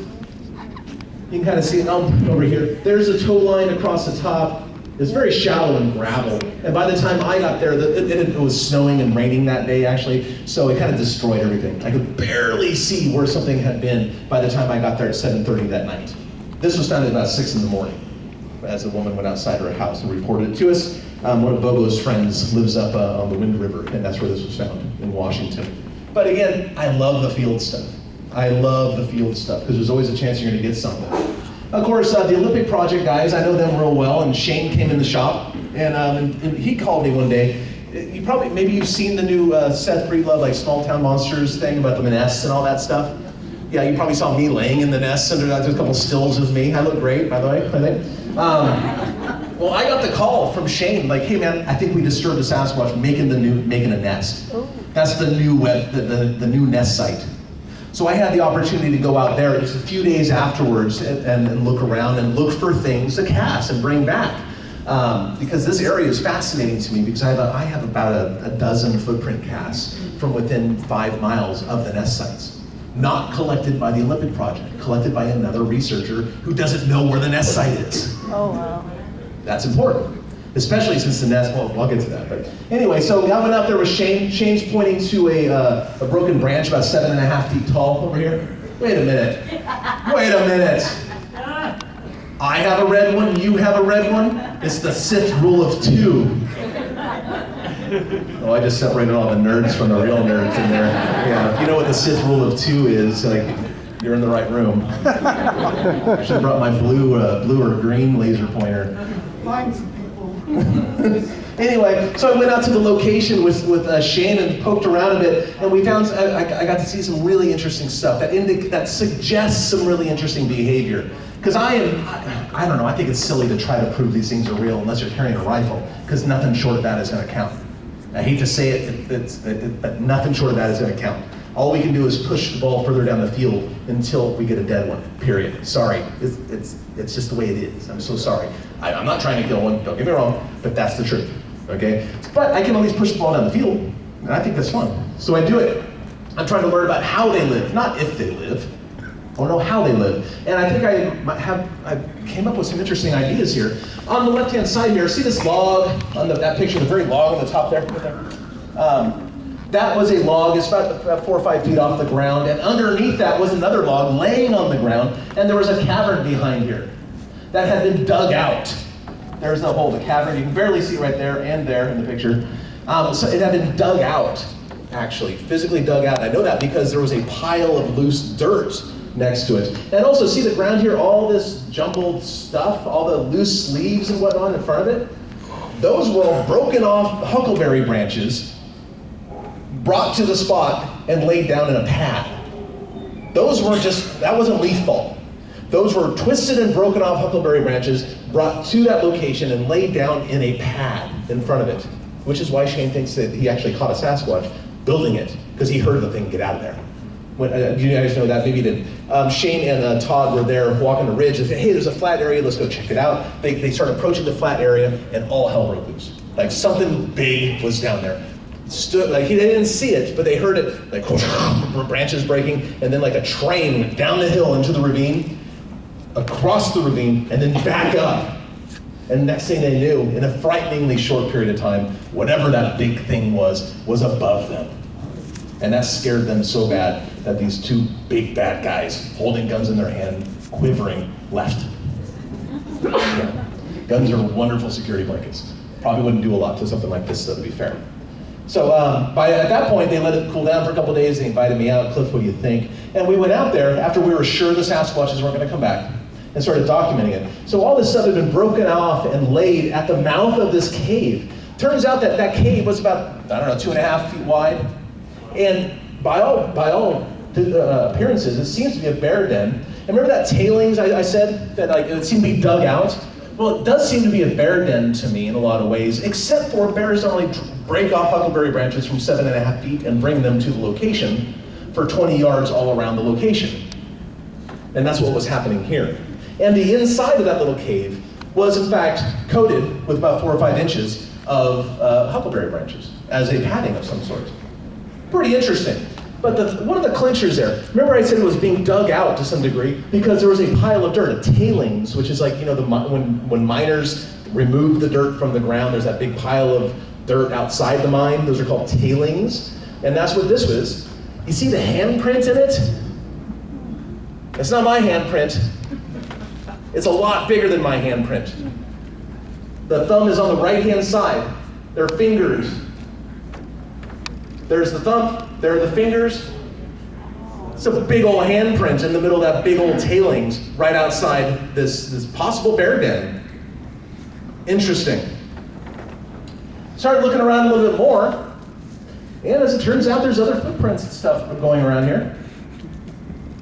You can kind of see it over here. There's a toe line across the top. It's very shallow and gravel. And by the time I got there, it was snowing and raining that day, actually, so it kind of destroyed everything. I could barely see where something had been by the time I got there at 7:30 that night. This was found at about 6 in the morning, as a woman went outside her house and reported it to us. One of Bobo's friends lives up on the Wind River, and that's where this was found, in Washington. But again, I love the field stuff. I love the field stuff, because there's always a chance you're going to get something. Of course, the Olympic Project guys, I know them real well, and Shane came in the shop, and he called me one day. Maybe you've seen the new Seth Breedlove, like Small Town Monsters thing about the nests and all that stuff. Yeah, you probably saw me laying in the nests, and there's a couple stills of me. I look great, by the way, I think. Well, I got the call from Shane, like, hey man, I think we disturbed a Sasquatch making a nest. Ooh. That's the new the new nest site. So I had the opportunity to go out there just a few days afterwards and look around and look for things to cast and bring back. Because this area is fascinating to me, because I have about a dozen footprint casts from within 5 miles of the nest sites. Not collected by the Olympic Project, collected by another researcher who doesn't know where the nest site is. Oh, wow. That's important, especially since the nest, well, I'll get to that. But anyway, so I went out there with Shane. Shane's pointing to a broken branch about 7.5 feet tall over here. Wait a minute. Wait a minute. I have a red one, you have a red one. It's the Sith rule of 2. Oh, I just separated all the nerds from the real nerds in there. Yeah, if you know what the Sith rule of 2 is, like, you're in the right room. I should have brought my blue or green laser pointer. Find some people. Anyway, so I went out to the location with Shane and poked around a bit, and we found, I got to see some really interesting stuff that suggests some really interesting behavior. Because I don't know, I think it's silly to try to prove these things are real unless you're carrying a rifle, because nothing short of that is going to count. I hate to say it, but nothing short of that is going to count. All we can do is push the ball further down the field until we get a dead one, period. Sorry, it's just the way it is. I'm so sorry. I'm not trying to kill one, don't get me wrong, but that's the truth, okay? But I can at least push the ball down the field, and I think that's fun. So I do it. I'm trying to learn about how they live, not if they live. I want to know how they live. And I think I came up with some interesting ideas here. On the left-hand side here, see this log on that picture, the very log on the top there? That was a log, it's about 4 or 5 feet off the ground, and underneath that was another log laying on the ground, and there was a cavern behind here that had been dug out. There's the hole, the cavern, you can barely see right there and there in the picture. So it had been dug out, actually, physically dug out. I know that because there was a pile of loose dirt next to it. And also see the ground here, all this jumbled stuff, all the loose leaves and whatnot in front of it? Those were broken off huckleberry branches, brought to the spot and laid down in a pad. Those were that wasn't leaf bulb. Those were twisted and broken off huckleberry branches brought to that location and laid down in a pad in front of it, which is why Shane thinks that he actually caught a Sasquatch building it, because he heard the thing get out of there. Do you guys know that? Maybe you didn't. Shane and Todd were there walking the ridge and said, hey, there's a flat area, let's go check it out. They started approaching the flat area and all hell broke loose. Like something big was down there. They didn't see it, but they heard it, like branches breaking, and then like a train went down the hill into the ravine, across the ravine, and then back up. And next thing they knew, in a frighteningly short period of time, whatever that big thing was above them. And that scared them so bad that these two big bad guys, holding guns in their hand, quivering, left. Yeah. Guns are wonderful security blankets. Probably wouldn't do a lot to something like this, though, to be fair. So at that point, they let it cool down for a couple days. They invited me out. Cliff, what do you think? And we went out there after we were sure the Sasquatches weren't going to come back and started documenting it. So all this stuff had been broken off and laid at the mouth of this cave. Turns out that cave was about, 2.5 feet wide. And by all appearances, it seems to be a bear den. And remember that tailings I said that it seemed to be dug out? Well, it does seem to be a bear den to me in a lot of ways, except for bears don't really break off huckleberry branches from 7.5 feet and bring them to the location for 20 yards all around the location. And that's what was happening here. And the inside of that little cave was in fact coated with about 4 or 5 inches of huckleberry branches as a padding of some sort. Pretty interesting. But one of the clinchers there, remember I said it was being dug out to some degree because there was a pile of dirt, a tailings, which is like, when miners remove the dirt from the ground, there's that big pile of dirt outside the mine. Those are called tailings. And that's what this was. You see the handprint in it? It's not my handprint. It's a lot bigger than my handprint. The thumb is on the right-hand side. There are fingers. There's the thumb, there are the fingers. It's a big old handprint in the middle of that big old tailings right outside this possible bear den. Interesting. Started looking around a little bit more, and as it turns out, there's other footprints and stuff going around here.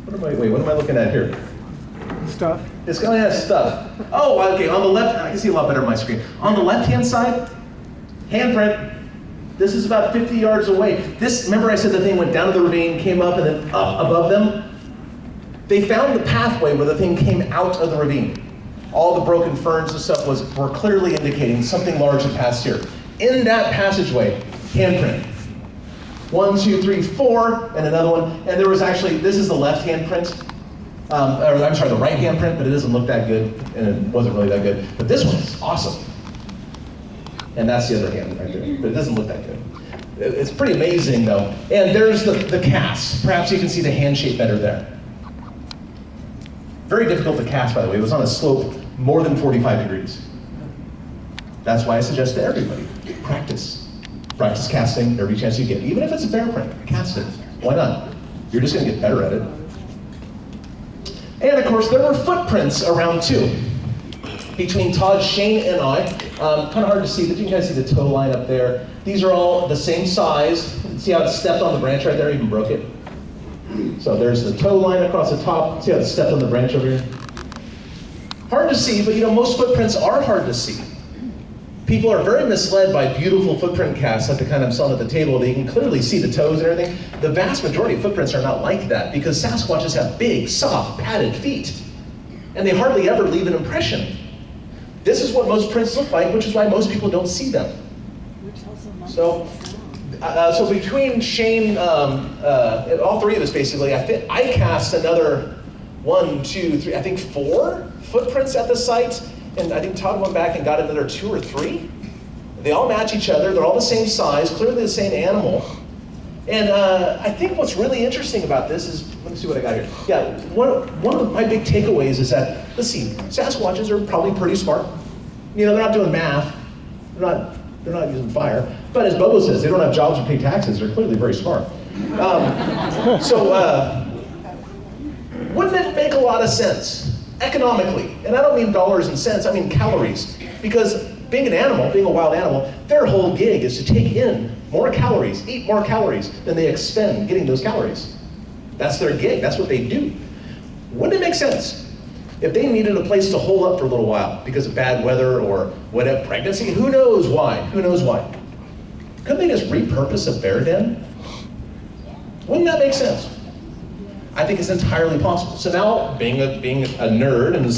What am I looking at here? Stuff. It's going to have stuff. Oh, okay, on the left, I can see a lot better on my screen. On the left-hand side, handprint. This is about 50 yards away. Remember I said the thing went down to the ravine, came up, and then up above them? They found the pathway where the thing came out of the ravine. All the broken ferns and stuff were clearly indicating something large had passed here. In that passageway, handprint. 1, 2, 3, 4, and another one. And there was actually, this is the left handprint. The right handprint, but it doesn't look that good, and it wasn't really that good. But this one is awesome. And that's the other hand right there, but it doesn't look that good. It's pretty amazing though. And there's the cast. Perhaps you can see the hand shape better there. Very difficult to cast, by the way. It was on a slope more than 45 degrees. That's why I suggest to everybody, practice. Practice casting every chance you get. Even if it's a bear print, cast it. Why not? You're just gonna get better at it. And of course, there were footprints around too. Between Todd, Shane, and I. Kind of hard to see, but you can kind of see the toe line up there. These are all the same size. See how it stepped on the branch right there, even broke it? So there's the toe line across the top. See how it stepped on the branch over here? Hard to see, but most footprints are hard to see. People are very misled by beautiful footprint casts like the kind I'm selling at the table. They can clearly see the toes and everything. The vast majority of footprints are not like that because Sasquatches have big, soft, padded feet. And they hardly ever leave an impression. This is what most prints look like, which is why most people don't see them. So between Shane, all three of us basically, I cast another 1, 2, 3, I think 4 footprints at the site. And I think Todd went back and got another 2 or 3. They all match each other. They're all the same size, clearly the same animal. And I think what's really interesting about this is, let me see what I got here. Yeah, one of my big takeaways is that, let's see, Sasquatches are probably pretty smart. They're not doing math. They're not using fire. But as Bobo says, they don't have jobs or pay taxes. They're clearly very smart. Wouldn't it make a lot of sense? Economically, and I don't mean dollars and cents, I mean calories. Because being an animal, being a wild animal, their whole gig is to take in more calories, eat more calories than they expend getting those calories. That's their gig, that's what they do. Wouldn't it make sense if they needed a place to hole up for a little while because of bad weather or whatever, pregnancy, who knows why? Couldn't they just repurpose a bear den? Wouldn't that make sense? I think it's entirely possible. So now, being a nerd and a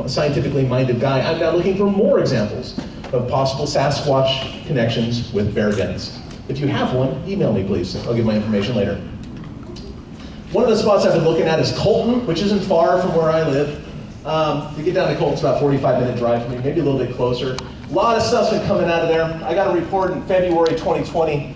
scientifically minded guy, I'm now looking for more examples of possible Sasquatch connections with bear dens. If you have one, email me please. I'll give my information later. One of the spots I've been looking at is Colton, which isn't far from where I live. To get down to Colton, it's about a 45-minute drive for me, maybe a little bit closer. A lot of stuff's been coming out of there. I got a report in February 2020.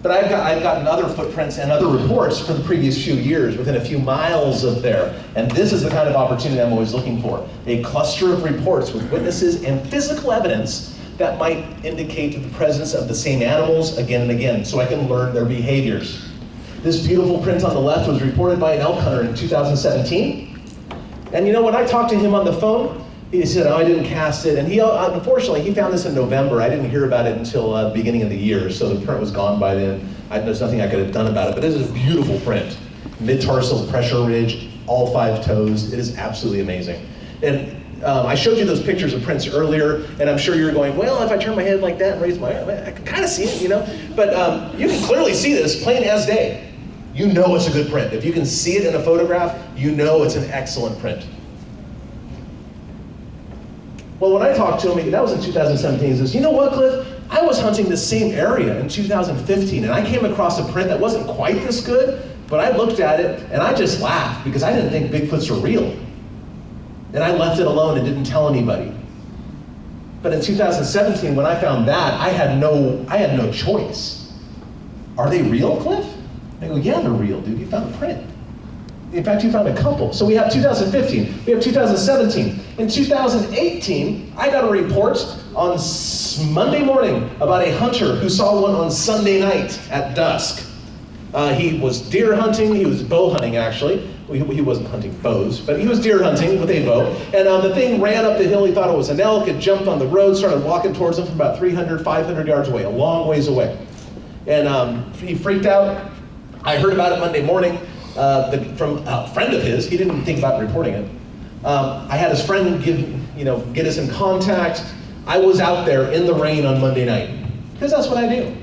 But I've gotten other footprints and other reports for the previous few years within a few miles of there. And this is the kind of opportunity I'm always looking for. A cluster of reports with witnesses and physical evidence that might indicate the presence of the same animals again and again, so I can learn their behaviors. This beautiful print on the left was reported by an elk hunter in 2017. And when I talked to him on the phone, he said, I didn't cast it. And unfortunately, he found this in November. I didn't hear about it until the beginning of the year, so the print was gone by then. There's nothing I could have done about it, but this is a beautiful print. Mid-tarsal pressure ridge, all 5 toes. It is absolutely amazing. And I showed you those pictures of prints earlier, and I'm sure you're going, well, if I turn my head like that and raise my arm, I can kind of see it, But you can clearly see this plain as day. You know it's a good print. If you can see it in a photograph, you know it's an excellent print. Well, when I talked to him, that was in 2017, he says, you know what, Cliff? I was hunting the same area in 2015, and I came across a print that wasn't quite this good, but I looked at it, and I just laughed, because I didn't think Bigfoots were real. And I left it alone and didn't tell anybody. But in 2017, when I found that, I had no choice. Are they real, Cliff? I go, yeah, they're real, dude. You found a print. In fact, you found a couple. So we have 2015, we have 2017. In 2018, I got a report on Monday morning about a hunter who saw one on Sunday night at dusk. He was deer hunting, he was bow hunting actually. He wasn't hunting bows, but he was deer hunting with a bow. And the thing ran up the hill, he thought it was an elk, it jumped on the road, started walking towards him from about 300, 500 yards away, a long ways away. And he freaked out. I heard about it Monday morning. From a friend of his, he didn't think about reporting it. I had his friend get us in contact. I was out there in the rain on Monday night, because that's what I do.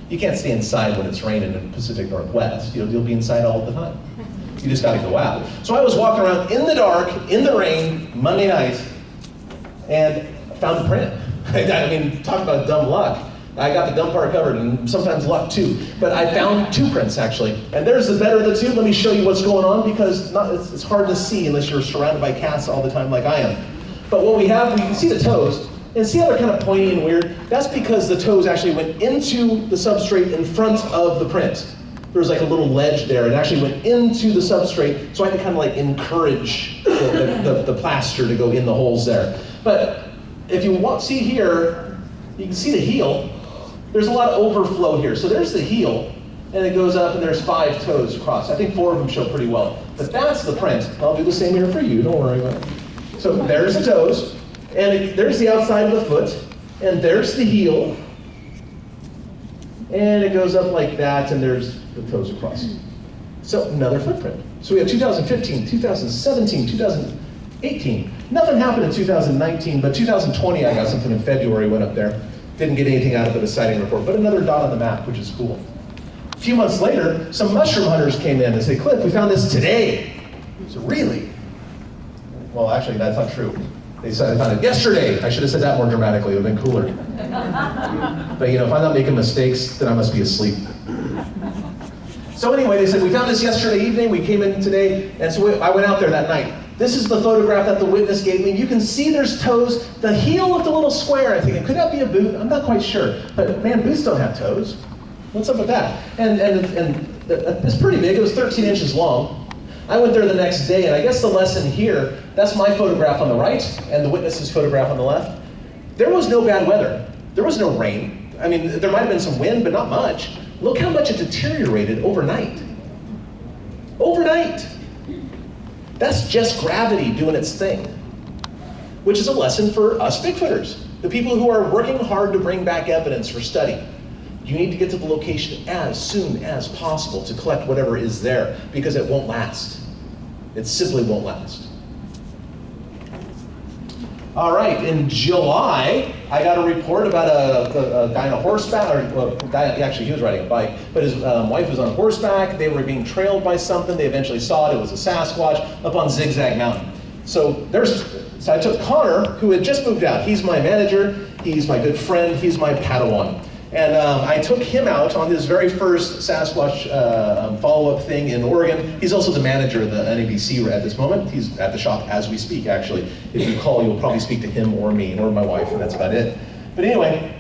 You can't stay inside when it's raining in the Pacific Northwest. You'll be inside all the time. You just gotta go out. So I was walking around in the dark, in the rain, Monday night, and found a print. I mean, talk about dumb luck. I got the dumb part covered, and sometimes luck too. But I found 2 prints actually. And there's the better of the 2. Let me show you what's going on, because it's hard to see unless you're surrounded by cats all the time like I am. But what we have, you can see the toes, and see how they're kind of pointy and weird? That's because the toes actually went into the substrate in front of the print. There was like a little ledge there. It actually went into the substrate, so I can kind of like encourage the plaster to go in the holes there. But if you see here, you can see the heel. There's a lot of overflow here. So there's the heel, and it goes up, and there's 5 toes across. I think 4 of them show pretty well. But that's the print. I'll do the same here for you, don't worry about it. So there's the toes, and there's the outside of the foot, and there's the heel, and it goes up like that, and there's the toes across. So another footprint. So we have 2015, 2017, 2018. Nothing happened in 2019, but 2020 I got something in February, went up there. Didn't get anything out of it, a sighting report, but another dot on the map, which is cool. A few months later, some mushroom hunters came in and said, Cliff, we found this today. So really? Well, actually, that's not true. They said I found it yesterday. I should have said that more dramatically, it would have been cooler. But if I'm not making mistakes, then I must be asleep. So anyway, they said, we found this yesterday evening, we came in today, and so I went out there that night. This is the photograph that the witness gave me. You can see there's toes. The heel looked a little square. I'm thinking, could that be a boot? I'm not quite sure. But man, boots don't have toes. What's up with that? And it's pretty big. It was 13 inches long. I went there the next day, and I guess the lesson here, that's my photograph on the right, and the witness's photograph on the left. There was no bad weather. There was no rain. I mean, there might have been some wind, but not much. Look how much it deteriorated overnight. Overnight. That's just gravity doing its thing, which is a lesson for us Bigfooters, the people who are working hard to bring back evidence for study. You need to get to the location as soon as possible to collect whatever is there, because it won't last. It simply won't last. All right, in July, I got a report about a guy on a horseback, or a guy, actually he was riding a bike, but his wife was on horseback. They were being trailed by something. They eventually saw it. It was a Sasquatch up on Zigzag Mountain. So I took Connor, who had just moved out. He's my manager. He's my good friend. He's my Padawan. And I took him out on his very first Sasquatch follow-up thing in Oregon. He's also the manager of the NABC at this moment. He's at the shop as we speak, actually. If you call, you'll probably speak to him or me or my wife, and that's about it. But anyway,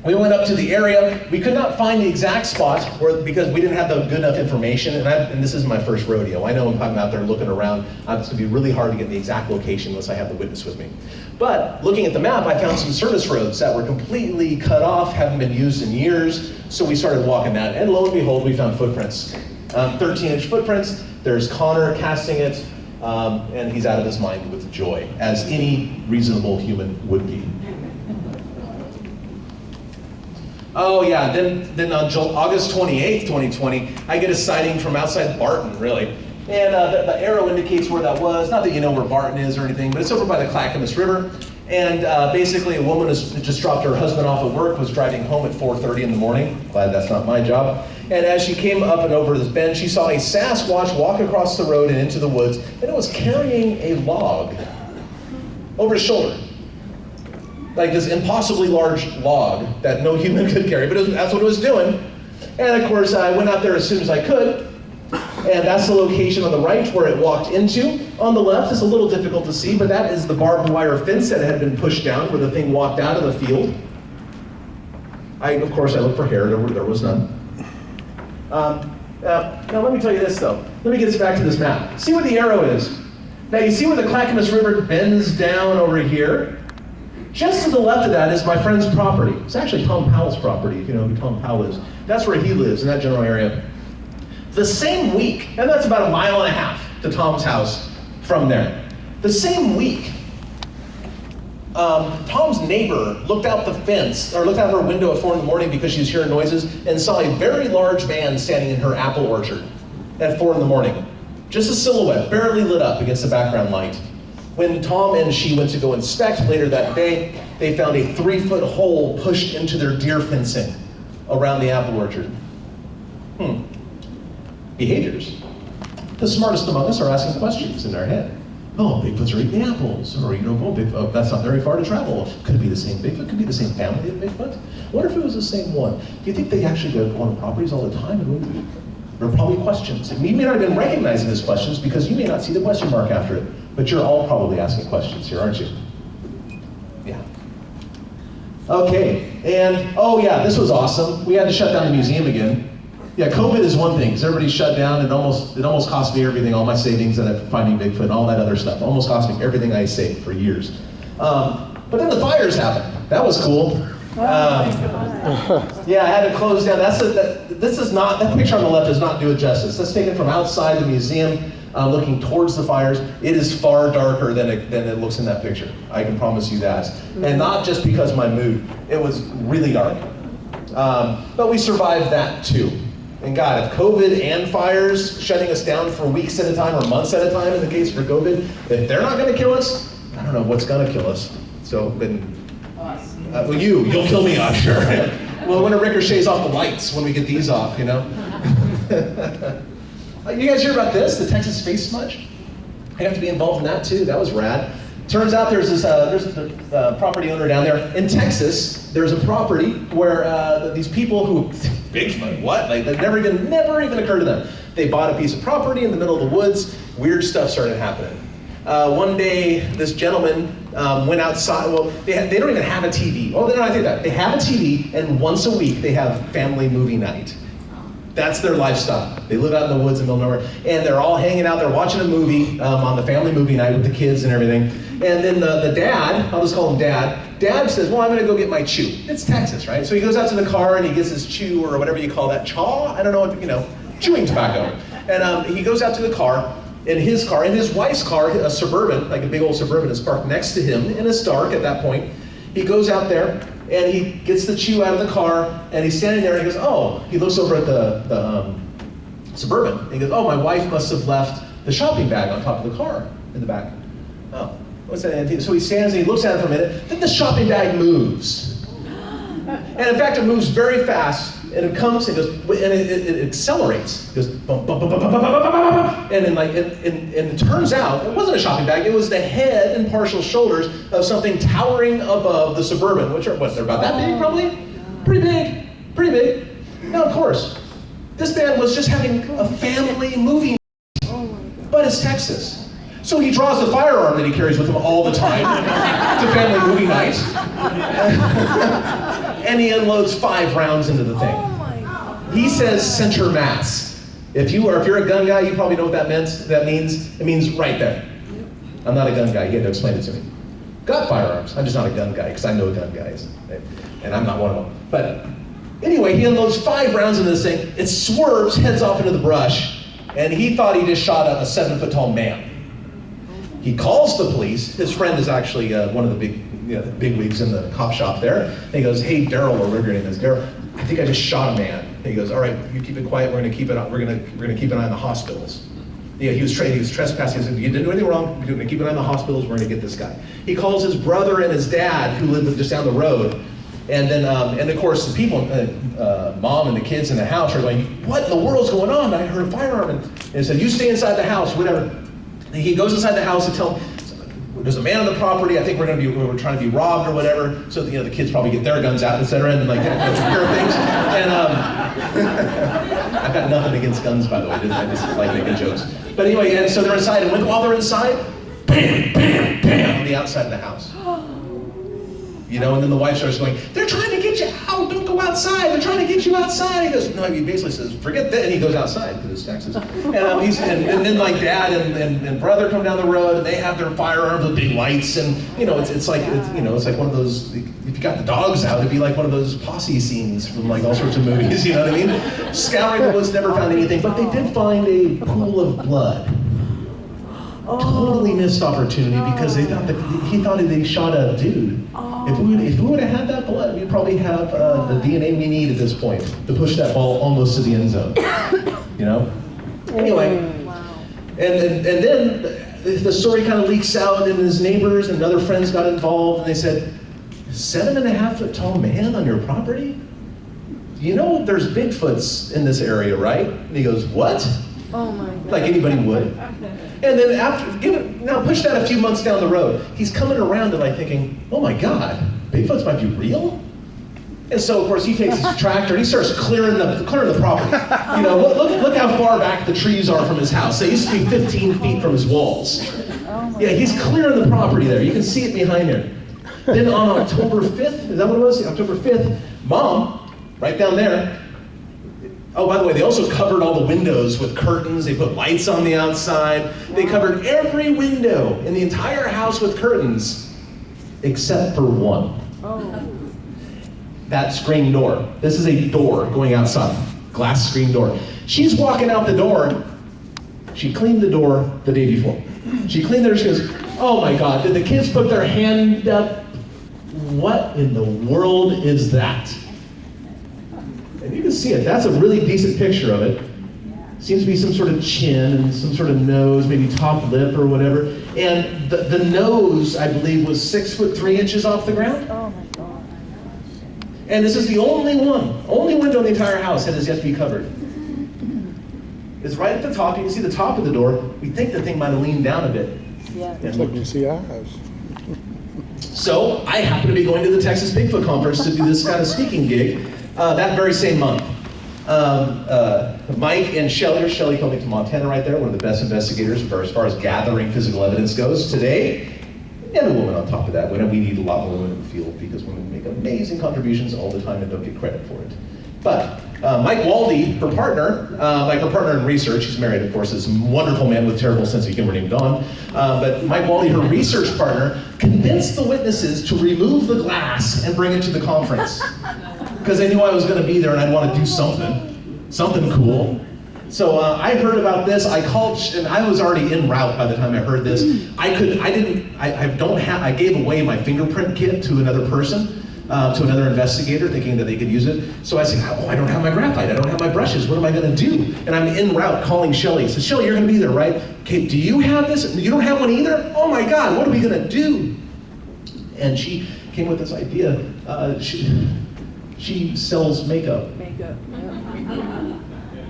we went up to the area. We could not find the exact spot because we didn't have the good enough information. And this is my first rodeo. I know if I'm out there looking around, it's going to be really hard to get the exact location unless I have the witness with me. But looking at the map, I found some service roads that were completely cut off, haven't been used in years. So we started walking that, and lo and behold, we found footprints. 13-inch footprints. There's Connor casting it, and he's out of his mind with joy, as any reasonable human would be. Oh yeah, then on August 28th, 2020, I get a sighting from outside Barton, really. And the arrow indicates where that was. Not that you know where Barton is or anything, but it's over by the Clackamas River. And basically a woman has just dropped her husband off at work, was driving home at 4:30 in the morning. Glad that's not my job. And as she came up and over this bend, she saw a Sasquatch walk across the road and into the woods, and it was carrying a log over his shoulder. Like this impossibly large log that no human could carry, but that's what it was doing. And of course, I went out there as soon as I could, and that's the location on the right where it walked into. On the left, it's a little difficult to see, but that is the barbed wire fence that had been pushed down where the thing walked out of the field. Of course, I looked for hair, there was none. Now let me tell you this though. Let me get us back to this map. See where the arrow is. Now you see where the Clackamas River bends down over here? Just to the left of that is my friend's property. It's actually Tom Powell's property, if you know who Tom Powell is. That's where he lives, in that general area. The same week, and that's about 1.5 miles to Tom's house from there. The same week, Tom's neighbor looked out the fence, or looked out her window at 4 in the morning because she was hearing noises, and saw a very large man standing in her apple orchard at 4 in the morning. Just a silhouette, barely lit up against the background light. When Tom and she went to go inspect later that day, they found a 3-foot hole pushed into their deer fencing around the apple orchard. Behaviors. The smartest among us are asking questions in our head. Oh, Bigfoots are eating apples. Or, Bigfoot, that's not very far to travel. Could it be the same Bigfoot? Could it be the same family of Bigfoot? What if it was the same one? Do you think they actually go on properties all the time? There are probably questions. And you may not have been recognizing these questions because you may not see the question mark after it. But you're all probably asking questions here, aren't you? Yeah. Okay, and oh yeah, this was awesome. We had to shut down the museum again. Yeah, COVID is one thing, because everybody's shut down. It almost cost me everything, all my savings that I'm finding Bigfoot and all that other stuff. Almost cost me everything I saved for years. But then the fires happened. That was cool. Yeah, I had to close down. That picture on the left does not do it justice. That's taken from outside the museum, looking towards the fires. It is far darker than it looks in that picture. I can promise you that. And not just because of my mood. It was really dark. But we survived that too. And God, if COVID and fires shutting us down for weeks at a time or months at a time in the case for COVID, if they're not going to kill us, I don't know what's going to kill us. So, well, you'll kill me, I'm sure. Well, when it ricochets off the lights when we get these off, you know. You guys hear about this, the Texas space smudge? I have to be involved in that too. That was rad. Turns out there's a property owner down there in Texas. There's a property where these people who Bigfoot, what? Like that never even occurred to them. They bought a piece of property in the middle of the woods. Weird stuff started happening. One day, this gentleman went outside. Well, they don't even have a TV. Oh, I think that they have a TV, and once a week they have family movie night. That's their lifestyle. They live out in the woods in the middle of nowhere, and they're all hanging out there watching a movie on the family movie night with the kids and everything. And then the dad, I'll just call him Dad. Dad says, "Well, I'm going to go get my chew." It's Texas, right? So he goes out to the car and he gets his chew or whatever you call that, chaw. I don't know what chewing tobacco. And he goes out to the car. In his car, in his wife's car, a Suburban, like a big old Suburban, is parked next to him, and it's dark at that point. He goes out there, and he gets the chew out of the car, and he's standing there, and he goes, oh, he looks over at the Suburban, and he goes, oh, my wife must have left the shopping bag on top of the car in the back. Oh, what's that? So he stands and he looks at it for a minute, then the shopping bag moves. And in fact, it moves very fast. And it comes and goes, and it accelerates. It goes bum, bum, bum, bum, bum, bum, bum, bum, and then and it turns out it wasn't a shopping bag. It was the head and partial shoulders of something towering above the Suburban, which are they're about that big, probably, pretty big. Now, of course, this man was just having a family movie, but it's Texas. So he draws the firearm that he carries with him all the time to family movie nights. And he unloads 5 rounds into the thing. Oh my God. He says center mass. If you're a gun guy, you probably know what that means. It means right there. I'm not a gun guy. You had to explain it to me. Got firearms. I'm just not a gun guy because I know gun guys, and I'm not one of them. But anyway, he unloads 5 rounds into this thing. It swerves, heads off into the brush, and he thought he just shot a 7-foot-tall man. He calls the police. His friend is actually one of the big wigs in the cop shop there. And he goes, "Hey, Daryl," or whatever your name is, "Daryl, I think I just shot a man." And he goes, "All right, you keep it quiet. We're going to keep it. We're going to keep an eye on the hospitals." Yeah, he was trespassing. He said, "You didn't do anything wrong. We're going to keep an eye on the hospitals. We're going to get this guy." He calls his brother and his dad, who lived just down the road. And then, and of course, the people, mom and the kids in the house are going, "What in the world's going on? I heard a firearm." And he said, "You stay inside the house, whatever." And he goes inside the house and tells them, "There's a man on the property. I think we're trying to be robbed or whatever." So the kids probably get their guns out, etc., and like take care of things. And I've got nothing against guns, by the way. I just like making jokes. But anyway, and so they're inside, and while they're inside, bam, bam, bam, on the outside of the house. And then the wife starts going, "They're trying to get you out. Don't go outside. They're trying to get you outside." He goes, no, he basically says, "Forget that," and he goes outside because it's Texas. And then like dad and brother come down the road, and they have their firearms with big lights, and it's like one of those. If you got the dogs out, it'd be like one of those posse scenes from like all sorts of movies. You know what I mean? Scouring the woods, never found anything, but they did find a pool of blood. Totally missed opportunity because he thought they shot a dude. If we would have had that blood, we'd probably have the DNA we need at this point to push that ball almost to the end zone. Anyway, and then the story kind of leaks out, and his neighbors and other friends got involved, and they said, 7.5-foot tall man on your property? There's Bigfoots in this area, right? And he goes, "What?" Oh my God. Like anybody would. And then now push that a few months down the road, he's coming around to like thinking, "Oh my God, Bigfoots might be real?" And so of course he takes his tractor and he starts clearing the property. Look how far back the trees are from his house. They used to be 15 feet from his walls. Yeah, he's clearing the property there. You can see it behind there. Then on October 5th, is that what it was? October 5th, Mom, right down there. Oh, by the way, they also covered all the windows with curtains. They put lights on the outside. They covered every window in the entire house with curtains, except for one. Oh. That screen door. This is a door going outside, glass screen door. She's walking out the door. She cleaned the door the day before. She cleaned it, she goes, "Oh my God, did the kids put their hand up? What in the world is that?" And you can see it. That's a really decent picture of it. Seems to be some sort of chin and some sort of nose, maybe top lip or whatever. And the nose, I believe, was 6'3" off the ground. Oh my God. And this is the only window in the entire house that has yet to be covered. It's right at the top. You can see the top of the door. We think the thing might have leaned down a bit. Yeah. Looks like you see eyes. So I happen to be going to the Texas Bigfoot Conference to do this kind of speaking gig that very same month. Mike and Shelley coming to Montana right there, one of the best investigators as far as gathering physical evidence goes today. And a woman on top of that. We need a lot more women in the field because women make amazing contributions all the time and don't get credit for it. But Mike Waldy, her partner in research, he's married, of course, is a wonderful man with terrible sense of humor named Don. But Mike Waldy, her research partner, convinced the witnesses to remove the glass and bring it to the conference. Because they knew I was going to be there and I'd want to do something cool. So I heard about this. I called, and I was already en route by the time I heard this. I gave away my fingerprint kit to another person, to another investigator, thinking that they could use it. So I said, oh, I don't have my graphite. I don't have my brushes. What am I going to do? And I'm en route calling Shelley. I said, Shelley, you're going to be there, right? Okay, do you have this? You don't have one either? Oh my God, what are we going to do? And she came with this idea. She sells makeup.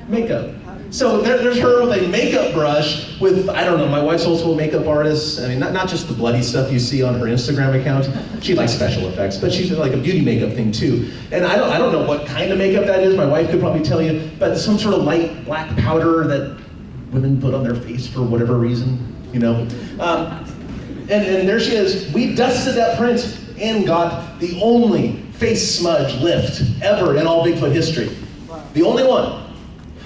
Makeup. So there's her with a makeup brush with, I don't know, my wife's also a makeup artist. I mean, not just the bloody stuff you see on her Instagram account. She likes special effects, but she's like a beauty makeup thing too. And I don't know what kind of makeup that is. My wife could probably tell you, but some sort of light black powder that women put on their face for whatever reason, you know. And there she is. We dusted that print and got the only face smudge lift ever in all Bigfoot history. The only one.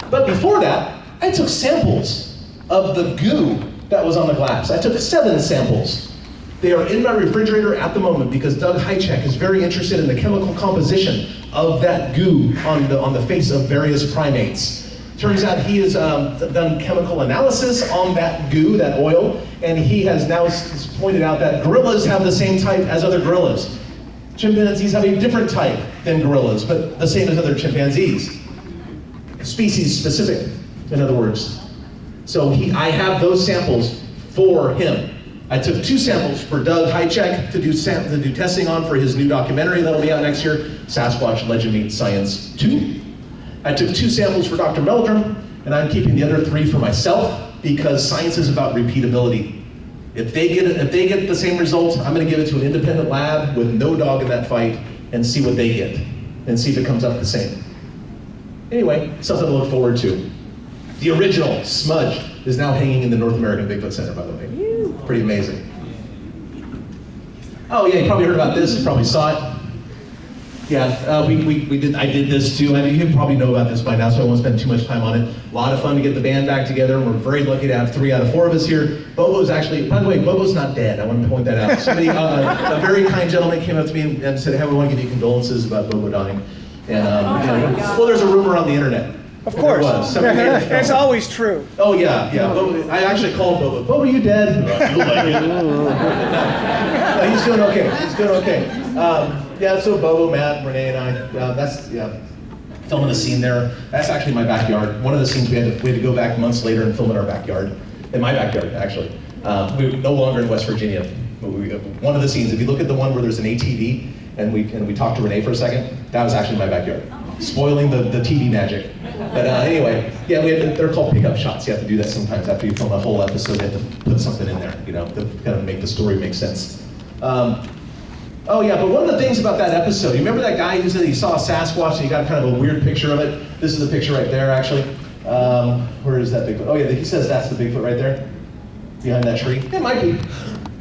But before that, I took samples of the goo that was on the glass. I took 7 samples. They are in my refrigerator at the moment because Doug Hychek is very interested in the chemical composition of that goo on the face of various primates. Turns out he has done chemical analysis on that goo, that oil, and he has now pointed out that gorillas have the same type as other gorillas. Chimpanzees have a different type than gorillas, but the same as other chimpanzees. Species specific, in other words. So I have those samples for him. I took 2 samples for Doug Hychek to do testing on for his new documentary that'll be out next year, Sasquatch Legend Meets Science 2. I took 2 samples for Dr. Meldrum, and I'm keeping the other 3 for myself because science is about repeatability. If they get the same results, I'm going to give it to an independent lab with no dog in that fight and see what they get and see if it comes up the same. Anyway, something to look forward to. The original smudge is now hanging in the North American Bigfoot Center, by the way. Pretty amazing. Oh yeah, you probably heard about this. You probably saw it. Yeah, I did this too. I mean, you probably know about this by now, so I won't spend too much time on it. A lot of fun to get the band back together. We're very lucky to have 3 out of 4 of us here. Bobo's actually, by the way, Bobo's not dead. I want to point that out. Somebody, a very kind gentleman came up to me and said, hey, we want to give you condolences about Bobo dying. And, well, there's a rumor on the internet. Of course. There was. Somebody made a film. It's always true. Oh yeah. Bobo, I actually called Bobo. Bobo, you dead? No, he's doing okay. Yeah, so Bobo, Matt, Renee, and I, filming the scene there. That's actually my backyard. One of the scenes we had to go back months later and film in our backyard. In my backyard, actually. We're no longer in West Virginia. One of the scenes, if you look at the one where there's an ATV, and we talked to Renee for a second, that was actually my backyard. Spoiling the TV magic. But anyway, yeah, they're called pickup shots. You have to do that sometimes after you film a whole episode. You have to put something in there, you know, to kind of make the story make sense. Oh yeah, but one of the things about that episode, you remember that guy who said he saw a Sasquatch and he got kind of a weird picture of it? This is the picture right there, actually. Where is that Bigfoot? Oh yeah, he says that's the Bigfoot right there, behind that tree. It might be.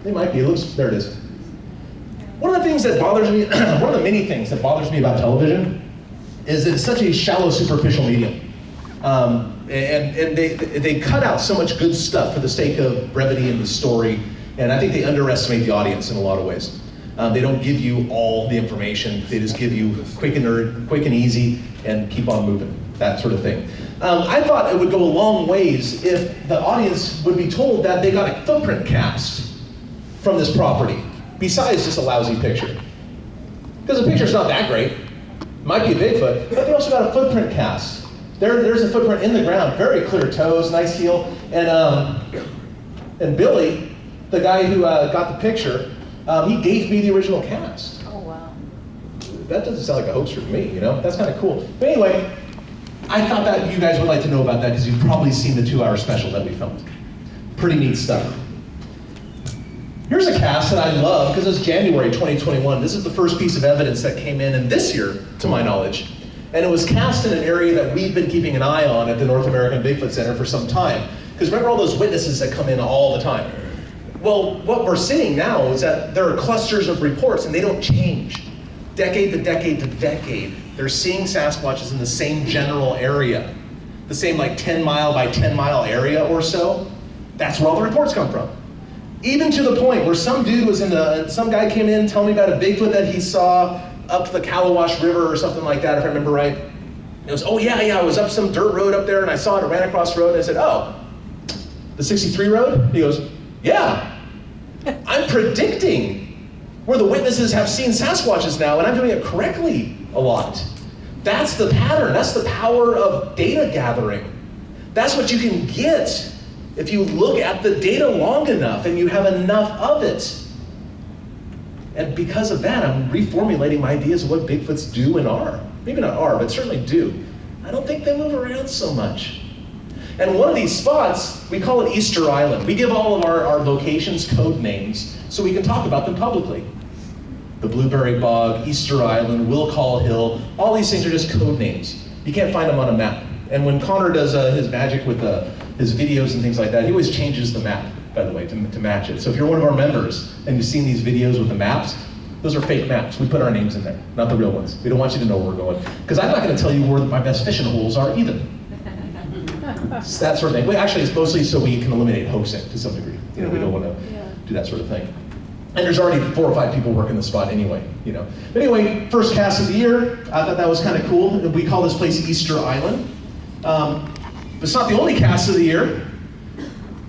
It might be. It looks. There it is. One of the things that bothers me, one of the many things that bothers me about television, is that it's such a shallow, superficial medium. And they cut out so much good stuff for the sake of brevity in the story, and I think they underestimate the audience in a lot of ways. They don't give you all the information, they just give you quick and easy, and keep on moving, that sort of thing. I thought it would go a long ways if the audience would be told that they got a footprint cast from this property, besides just a lousy picture. Because the picture's not that great. Might be a Bigfoot, but they also got a footprint cast. There's a footprint in the ground, very clear toes, nice heel, and Billy, the guy who got the picture, he gave me the original cast. Oh, wow. That doesn't sound like a hoaxer to me, you know? That's kind of cool. But anyway, I thought that you guys would like to know about that because you've probably seen the 2-hour special that we filmed. Pretty neat stuff. Here's a cast that I love because it's January 2021. This is the first piece of evidence that came in this year, to my knowledge. And it was cast in an area that we've been keeping an eye on at the North American Bigfoot Center for some time. Because remember all those witnesses that come in all the time? Well, what we're seeing now is that there are clusters of reports and they don't change. Decade to decade to decade, they're seeing Sasquatches in the same general area. The same like 10 mile by 10 mile area or so. That's where all the reports come from. Even to the point where some dude was some guy came in telling me about a Bigfoot that he saw up the Calawash River or something like that, if I remember right. It goes, oh yeah, I was up some dirt road up there and I saw it, I ran across the road, and I said, oh, the 63 road? He goes, yeah, I'm predicting where the witnesses have seen Sasquatches now, and I'm doing it correctly a lot. That's the pattern, that's the power of data gathering. That's what you can get if you look at the data long enough and you have enough of it. And because of that, I'm reformulating my ideas of what Bigfoots do and are. Maybe not are, but certainly do. I don't think they move around so much. And one of these spots, we call it Easter Island. We give all of our locations code names so we can talk about them publicly. The Blueberry Bog, Easter Island, Will Call Hill, all these things are just code names. You can't find them on a map. And when Connor does his magic with his videos and things like that, he always changes the map, by the way, to match it. So if you're one of our members and you've seen these videos with the maps, those are fake maps. We put our names in there, not the real ones. We don't want you to know where we're going. Because I'm not going to tell you where my best fishing holes are either. It's that sort of thing. Well, actually, it's mostly so we can eliminate hoaxing to some degree. You know, we don't want to do that sort of thing. And there's already 4 or 5 people working the spot anyway, you know. But anyway, first cast of the year, I thought that was kind of cool. We call this place Easter Island. It's not the only cast of the year.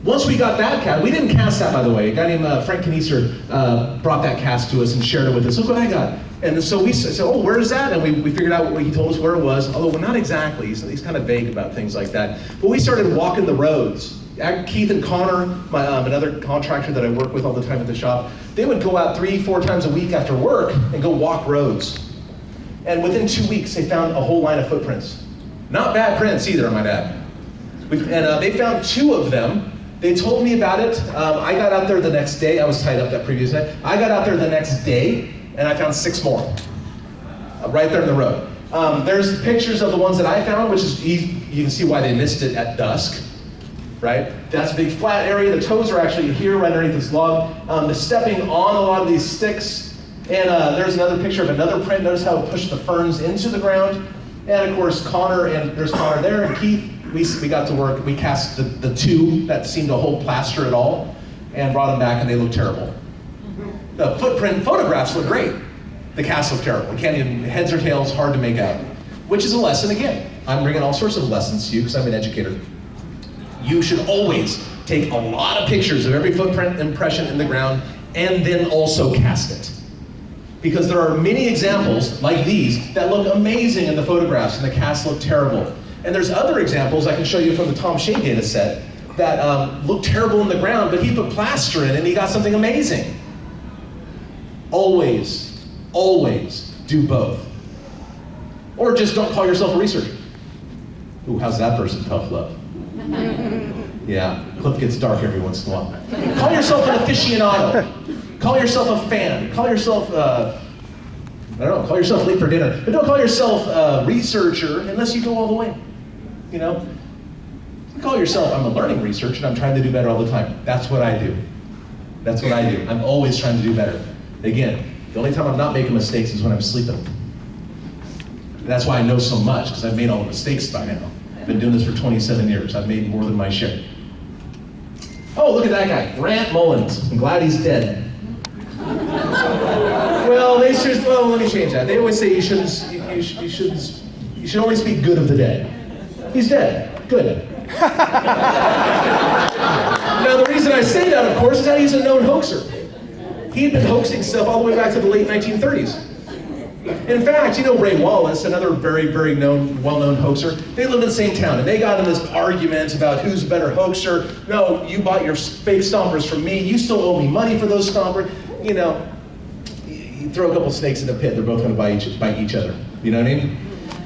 Once we got that cast, we didn't cast that, by the way. A guy named Frank Knieser brought that cast to us and shared it with us. Look what I got. And so we said, oh, where is that? And we figured out he told us where it was, although not exactly. He's kind of vague about things like that. But we started walking the roads. Keith and Connor, another contractor that I work with all the time at the shop, they would go out 3-4 times a week after work and go walk roads. And within 2 weeks, they found a whole line of footprints. Not bad prints either, I might add. And they found 2 of them. They told me about it. I got out there the next day. I was tied up that previous night. I got out there the next day, and I found 6 more. Right there in the road. There's pictures of the ones that I found, which is easy. You can see why they missed it at dusk. Right? That's a big flat area. The toes are actually here, right underneath this log. The stepping on a lot of these sticks. And there's another picture of another print. Notice how it pushed the ferns into the ground. And of course, there's Connor there, and Keith. We got to work. We cast the 2 that seemed to hold plaster at all, and brought them back, and they look terrible. The footprint photographs look great. The cast look terrible. We can't even, heads or tails, hard to make out. Which is a lesson again. I'm bringing all sorts of lessons to you because I'm an educator. You should always take a lot of pictures of every footprint impression in the ground and then also cast it. Because there are many examples like these that look amazing in the photographs and the casts look terrible. And there's other examples I can show you from the Tom Shea data set that look terrible in the ground, but he put plaster in and he got something amazing. Always, always do both. Or just don't call yourself a researcher. Ooh, how's that person tough love? Yeah, clip gets dark every once in a while. Call yourself an aficionado. Call yourself a fan. Call yourself, call yourself late for dinner. But don't call yourself a researcher unless you go all the way. You know? Call yourself, I'm a learning researcher and I'm trying to do better all the time. That's what I do. That's what I do. I'm always trying to do better. Again, the only time I'm not making mistakes is when I'm sleeping. And that's why I know so much, because I've made all the mistakes by now. I've been doing this for 27 years. I've made more than my share. Oh, look at that guy, Grant Mullins. I'm glad he's dead. Well, let me change that. They always say you should only speak good of the dead. He's dead. Good. Now, the reason I say that, of course, is that he's a known hoaxer. He had been hoaxing stuff all the way back to the late 1930s. In fact, you know Ray Wallace, another very, very well-known hoaxer, they lived in the same town, and they got in this argument about who's a better hoaxer. No, you bought your fake stompers from me, you still owe me money for those stompers. You know, you throw a couple snakes in the pit, they're both gonna bite each other. You know what I mean?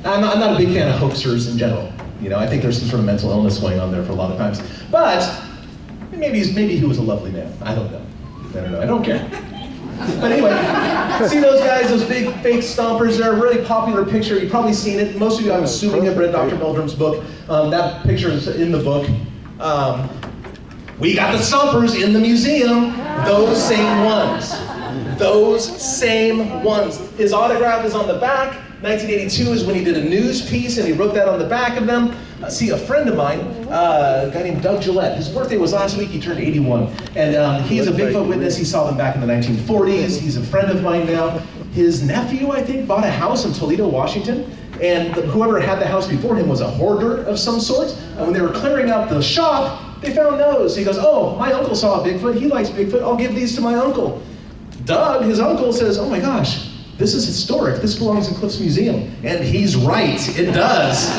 I'm not a big fan of hoaxers in general. You know, I think there's some sort of mental illness going on there for a lot of times. But maybe he was a lovely man. I don't know. I don't care. But anyway, see those guys, those big fake stompers? They're a really popular picture. You've probably seen it. Most of you, I'm assuming, have read Dr. Meldrum's book. That picture is in the book. We got the stompers in the museum. Those same ones. Those same ones. His autograph is on the back. 1982 is when he did a news piece and he wrote that on the back of them. See, a friend of mine, a guy named Doug Gillette, his birthday was last week, he turned 81. And he's a Bigfoot witness, he saw them back in the 1940s. He's a friend of mine now. His nephew, I think, bought a house in Toledo, Washington. And whoever had the house before him was a hoarder of some sort. And when they were clearing out the shop, they found those. He goes, oh, my uncle saw a Bigfoot, he likes Bigfoot, I'll give these to my uncle. Doug, his uncle, says, oh my gosh, this is historic. This belongs in Cliff's Museum. And he's right, it does.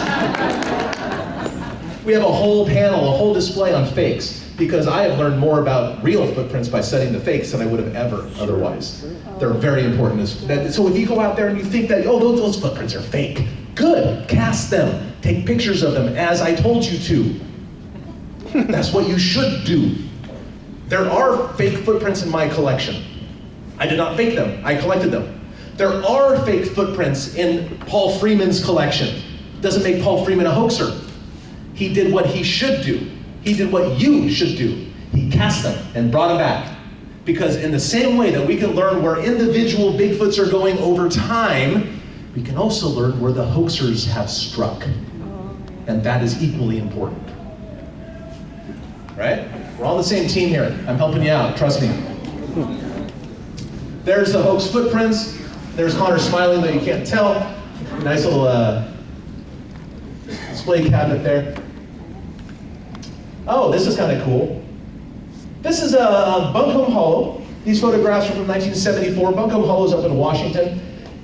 We have a whole panel, a whole display on fakes, because I have learned more about real footprints by studying the fakes than I would have ever otherwise. They're very important. So if you go out there and you think that, oh, those footprints are fake, good, cast them. Take pictures of them as I told you to. That's what you should do. There are fake footprints in my collection. I did not fake them, I collected them. There are fake footprints in Paul Freeman's collection. Doesn't make Paul Freeman a hoaxer. He did what he should do. He did what you should do. He cast them and brought them back. Because in the same way that we can learn where individual Bigfoots are going over time, we can also learn where the hoaxers have struck. And that is equally important. Right? We're all on the same team here. I'm helping you out, trust me. There's the hoax footprints. There's Connor smiling, though you can't tell. Nice little display cabinet there. Oh, this is kind of cool. This is Buncombe Hollow. These photographs are from 1974. Buncombe Hollow is up in Washington.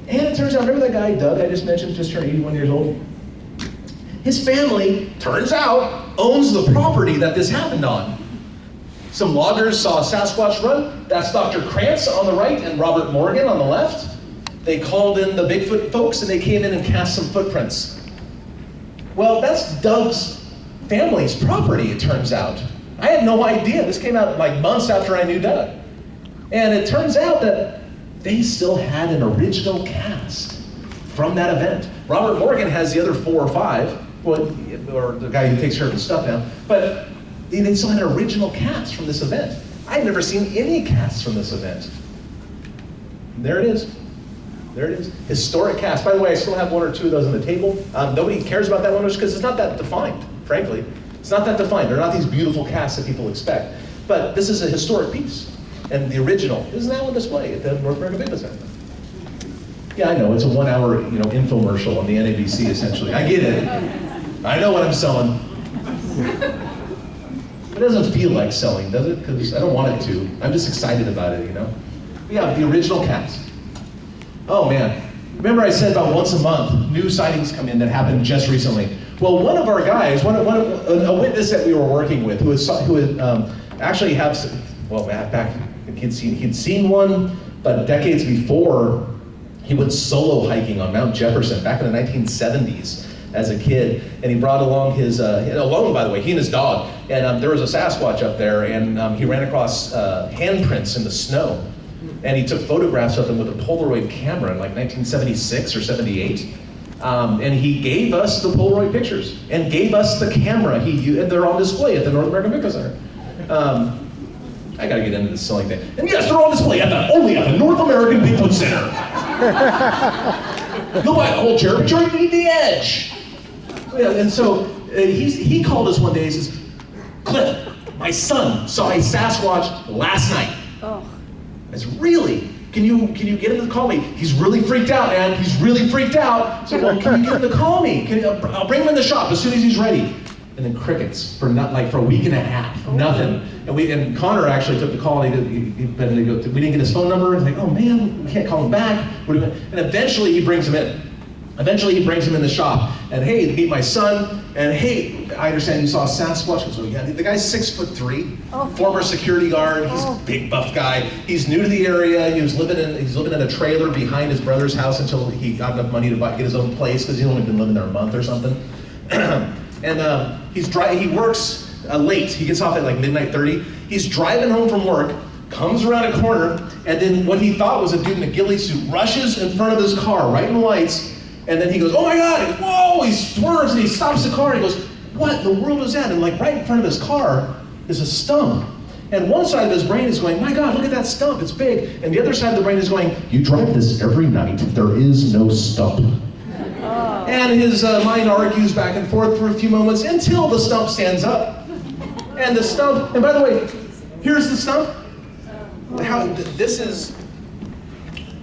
And it turns out, remember that guy, Doug, I just mentioned, just turned 81 years old? His family, turns out, owns the property that this happened on. Some loggers saw a Sasquatch run. That's Dr. Krantz on the right and Robert Morgan on the left. They called in the Bigfoot folks and they came in and cast some footprints. Well, that's Doug's family's property, it turns out. I had no idea. This came out like months after I knew Doug. And it turns out that they still had an original cast from that event. Robert Morgan has the other 4 or 5, well, or the guy who takes care of his stuff now, but they still had an original cast from this event. I've never seen any casts from this event. There it is. There it is. Historic cast. By the way, I still have 1 or 2 of those on the table. Nobody cares about that one because it's not that defined, frankly. It's not that defined. They're not these beautiful casts that people expect. But this is a historic piece. And the original is now on display at the North American Bigfoot Center. Yeah, I know. It's a 1-hour infomercial on the NABC, essentially. I get it. I know what I'm selling. It doesn't feel like selling, does it? Because I don't want it to. I'm just excited about it, Yeah, the original cast. Oh man, remember I said about once a month, new sightings come in that happened just recently. Well, one of our guys, a witness that we were working with, who had actually back he'd seen one, but decades before, he went solo hiking on Mount Jefferson back in the 1970s as a kid, and he brought along his, alone by the way, he and his dog, and there was a Sasquatch up there, and he ran across handprints in the snow. And he took photographs of them with a Polaroid camera in like 1976 or 78. And he gave us the Polaroid pictures and gave us the camera he used, and they're on display at the North American Bigfoot Center. I gotta get into this selling thing. And yes, they're on display only at the North American Bigfoot Center. You'll buy the whole chair, but you already need the edge. And so he called us one day and says, Cliff, my son saw a Sasquatch last night. Oh. I said, really? Can you get him to call me? He's really freaked out, man. He's really freaked out. So, well, can you get him to call me? I'll bring him in the shop as soon as he's ready. And and then crickets for for a week and a half, nothing. And Connor actually took the call. We didn't get his phone number. He's like, oh man, we can't call him back. And eventually he brings him in. Eventually he brings him in the shop, and hey, meet my son, and hey, I understand you saw a Sasquatch. So yeah, the guy's 6'3", former security guard. He's a big buff guy. He's new to the area. He's living in a trailer behind his brother's house until he got enough money to get his own place, because he's only been living there a month or something. And he works late. He gets off at like midnight 30. He's driving home from work, comes around a corner, and then what he thought was a dude in a ghillie suit rushes in front of his car, right in the lights. And then he goes, oh my God, whoa, he swerves and he stops the car and he goes, what in the world is that? And like right in front of his car is a stump. And one side of his brain is going, my God, look at that stump, it's big. And the other side of the brain is going, you drive this every night, there is no stump. And his mind argues back and forth for a few moments until the stump stands up. And the stump, and by the way, here's the stump.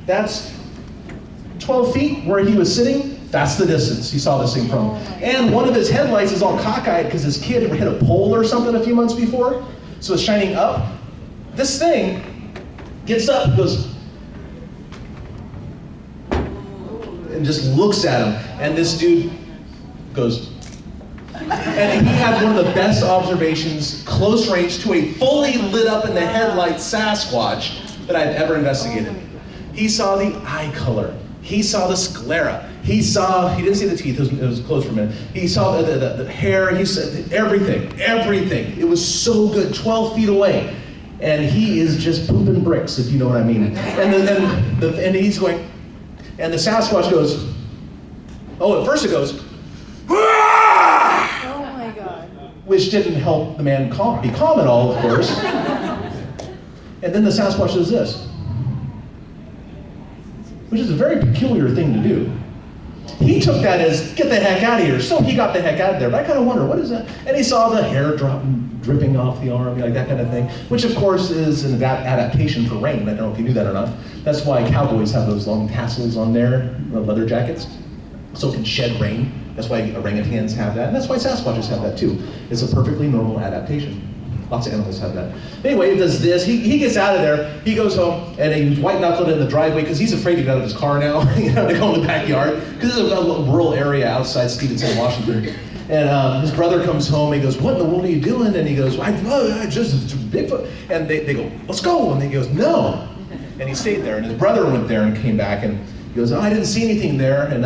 That's 12 feet where he was sitting. That's the distance he saw this thing from. And one of his headlights is all cockeyed because his kid hit a pole or something a few months before. So it's shining up. This thing gets up, goes, and just looks at him. And this dude goes, and he had one of the best observations, close range to a fully lit up in the headlight Sasquatch that I've ever investigated. He saw the eye color. He saw the sclera. He didn't see the teeth, it was closed for a minute. He saw the hair, he saw everything. It was so good, 12 feet away. And he is just pooping bricks, if you know what I mean. And he's going, and the Sasquatch goes, at first it goes, Oh my God. which didn't help the man be calm at all, of course. And then the Sasquatch does this, which is a very peculiar thing to do. He took that as, get the heck out of here. So he got the heck out of there. But I kind of wonder, what is that? And he saw the hair dripping off the arm, like that kind of thing, which of course is an adaptation for rain. I don't know if you knew that or not. That's why cowboys have those long tassels on their leather jackets, so it can shed rain. That's why orangutans have that, and that's why Sasquatches have that too. It's a perfectly normal adaptation. Lots of animals have that. Anyway, it does this. He gets out of there. He goes home, and he's white-knuckling in the driveway because he's afraid to get out of his car now, to go in the backyard, because it's a rural area outside Stevenson, Washington. And his brother comes home, and he goes, what in the world are you doing? And he goes, I just Bigfoot. And they go, let's go. And he goes, no. And he stayed there, and his brother went there and came back, and he goes, I didn't see anything there, and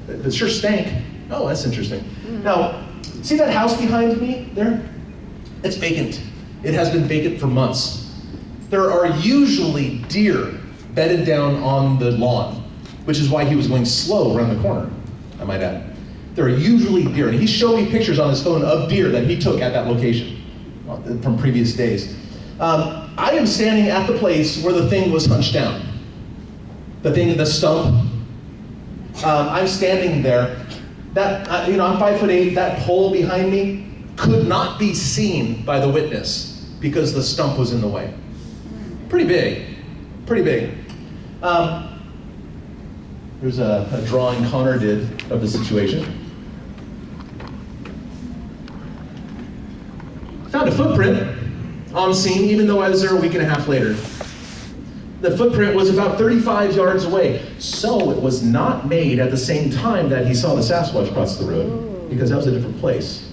it sure stank. Oh, that's interesting. Now, see that house behind me there? It's vacant. It has been vacant for months. There are usually deer bedded down on the lawn, which is why he was going slow around the corner, I might add. There are usually deer, and he showed me pictures on his phone of deer that he took at that location from previous days. I am standing at the place where the thing was hunched down. The stump. I'm standing there. I'm 5'8". That pole behind me could not be seen by the witness because the stump was in the way. Pretty big. There's a drawing Connor did of the situation. Found a footprint on scene, even though I was there a week and a half later. The footprint was about 35 yards away, so it was not made at the same time that he saw the Sasquatch cross the road, because that was a different place.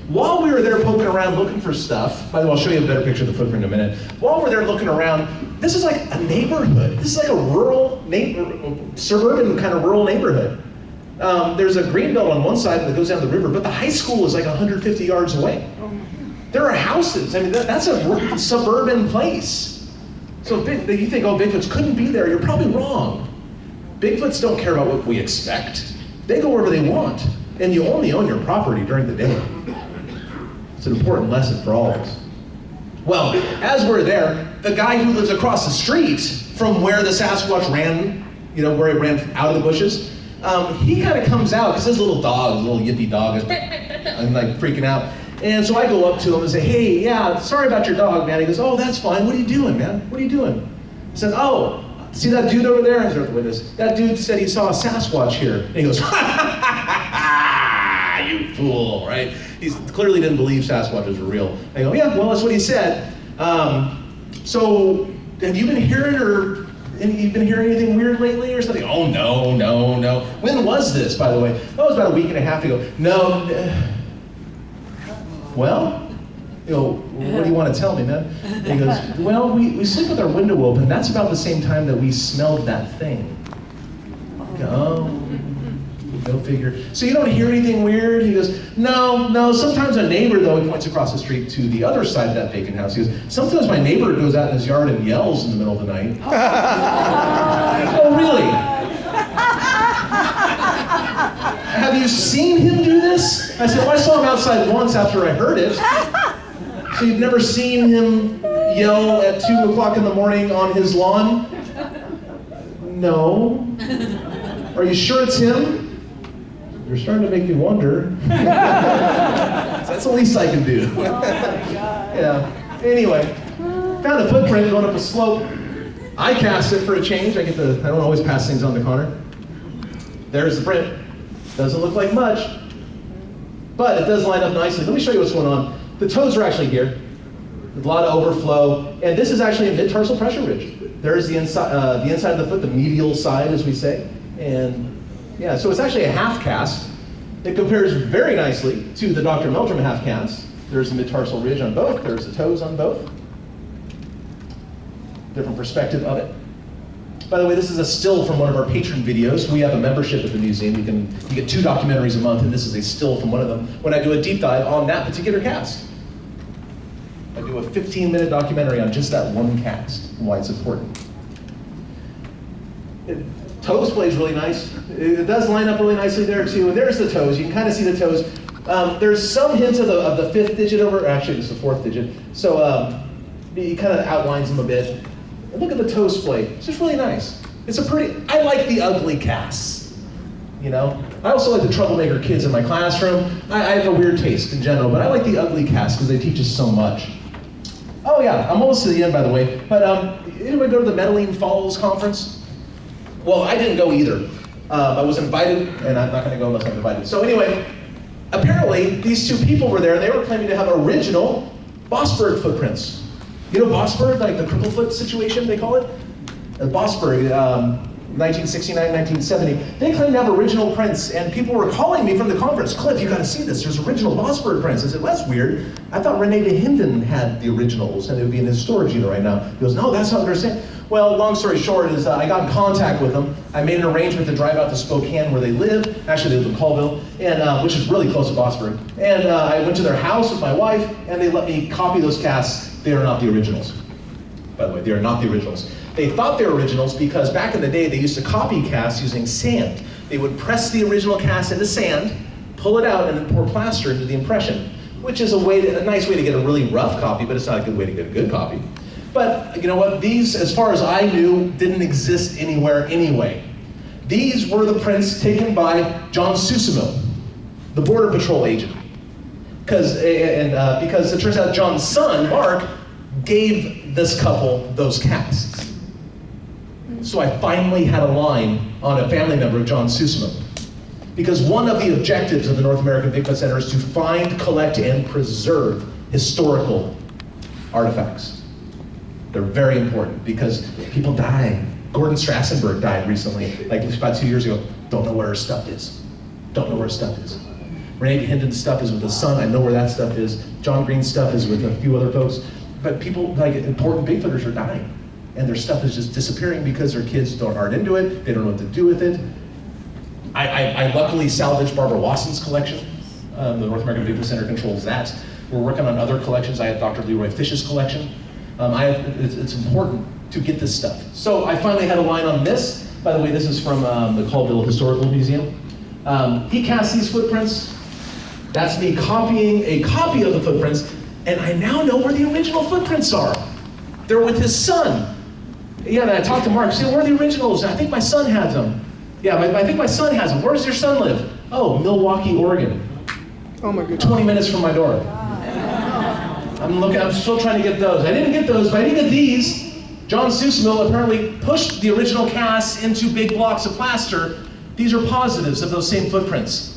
While we were there poking around looking for stuff, by the way, I'll show you a better picture of the footprint in a minute. While we're there looking around, this is like a neighborhood. This is like a rural, suburban kind of rural neighborhood. There's a green belt on one side that goes down the river, but the high school is like 150 yards away. There are houses. I mean, that's a suburban place. So you think, oh, Bigfoots couldn't be there. You're probably wrong. Bigfoots don't care about what we expect. They go wherever they want. And you only own your property during the day. It's an important lesson for all of us. Well, as we're there, the guy who lives across the street from where the Sasquatch ran, where it ran out of the bushes, he kind of comes out, because his little yippy dog is and like freaking out. And so I go up to him and say, hey, yeah, sorry about your dog, man. He goes, oh, that's fine. What are you doing, man? What are you doing? I said, oh, see that dude over there? I was there with the witness. That dude said he saw a Sasquatch here. And he goes, ha ha ha ha, you fool, right? He clearly didn't believe Sasquatches were real. I go, yeah, well, that's what he said. So have you been hearing you've been hearing anything weird lately or something? Oh, no. When was this, by the way? Oh, it was about a week and a half ago. No. Well, what do you want to tell me, man? And he goes, well, we sleep with our window open. That's about the same time that we smelled that thing. I go, oh, go figure. So you don't hear anything weird? He goes, no. Sometimes a neighbor, though, he points across the street to the other side of that vacant house. He goes, sometimes my neighbor goes out in his yard and yells in the middle of the night. Oh, really? Have you seen him do this? I said, well, I saw him outside once after I heard it. So you've never seen him yell at 2 o'clock in the morning on his lawn? No. Are you sure it's him? You're starting to make me wonder. That's the least I can do. Oh my God. Yeah. Anyway, found a footprint going up a slope. I cast it for a change. I don't always pass things on to Connor. There's the print. Doesn't look like much, but it does line up nicely. Let me show you what's going on. The toes are actually here. A lot of overflow, and this is actually a mid-tarsal pressure ridge. There's the inside of the foot, the medial side, as we say, and yeah, so it's actually a half cast. It compares very nicely to the Dr. Meldrum half cast. There's a mid-tarsal ridge on both. There's the toes on both. Different perspective of it. By the way, this is a still from one of our patron videos. We have a membership at the museum. You get 2 documentaries a month, and this is a still from one of them when I do a deep dive on that particular cast. I do a 15-minute documentary on just that one cast and why it's important. Toes plays really nice. It does line up really nicely there too. And there's the toes. You can kind of see the toes. There's some hints of the 5th digit over. Actually, it's the 4th digit. So he kind of outlines them a bit. And look at the toe splay. It's just really nice. I like the ugly casts. You know? I also like the troublemaker kids in my classroom. I have a weird taste in general, but I like the ugly casts because they teach us so much. Oh yeah, I'm almost to the end, by the way. But anybody go to the Medellin Falls conference? Well, I didn't go either. I was invited, and I'm not going to go unless I'm invited. So anyway, apparently these 2 people were there, and they were claiming to have original Bossberg footprints. You know Bossberg, like the cripplefoot situation, they call it? Bossberg, 1969, 1970. They claim to have original prints, and people were calling me from the conference, Cliff, you gotta see this, there's original Bossberg prints. I said, well, that's weird. I thought Rene de Hinden had the originals, and it would be in his storage unit right now. He goes, no, that's not what they're saying. Well, long story short is I got in contact with them. I made an arrangement to drive out to Spokane where they live. Actually, they live in Colville, and which is really close to Bossberg. And I went to their house with my wife, and they let me copy those casts. They are not the originals. By the way, they are not the originals. They thought they were originals because back in the day, they used to copy casts using sand. They would press the original cast into sand, pull it out, and then pour plaster into the impression, which is a nice way to get a really rough copy, but it's not a good way to get a good copy. But you know what? These, as far as I knew, didn't exist anywhere anyway. These were the prints taken by John Susimo, the Border Patrol agent. Because it turns out John's son, Mark, gave this couple those casts. So I finally had a line on a family member of John Susimo. Because one of the objectives of the North American Bigfoot Center is to find, collect, and preserve historical artifacts. They're very important because people die. Gordon Strassenberg died recently, like about 2 years ago. Don't know where her stuff is. Don't know where her stuff is. Renee Hinden's stuff is with his son. I know where that stuff is. John Green's stuff is with a few other folks. But people, like important Bigfooters, are dying. And their stuff is just disappearing because their kids aren't into it. They don't know what to do with it. I luckily salvaged Barbara Wasson's collection. The North American Bigfoot Center controls that. We're working on other collections. I have Dr. Leroy Fish's collection. It's important to get this stuff. So I finally had a line on this. By the way, this is from the Colville Historical Museum. He cast these footprints. That's me copying a copy of the footprints, and I now know where the original footprints are. They're with his son. Yeah, and I talked to Mark, I said, where are the originals? I think my son has them. Yeah, I think my son has them. Where does your son live? Oh, Milwaukee, Oregon. Oh my goodness. 20 minutes from my door. I'm still trying to get those. I didn't get those, but I did get these. John Susimo apparently pushed the original casts into big blocks of plaster. These are positives of those same footprints.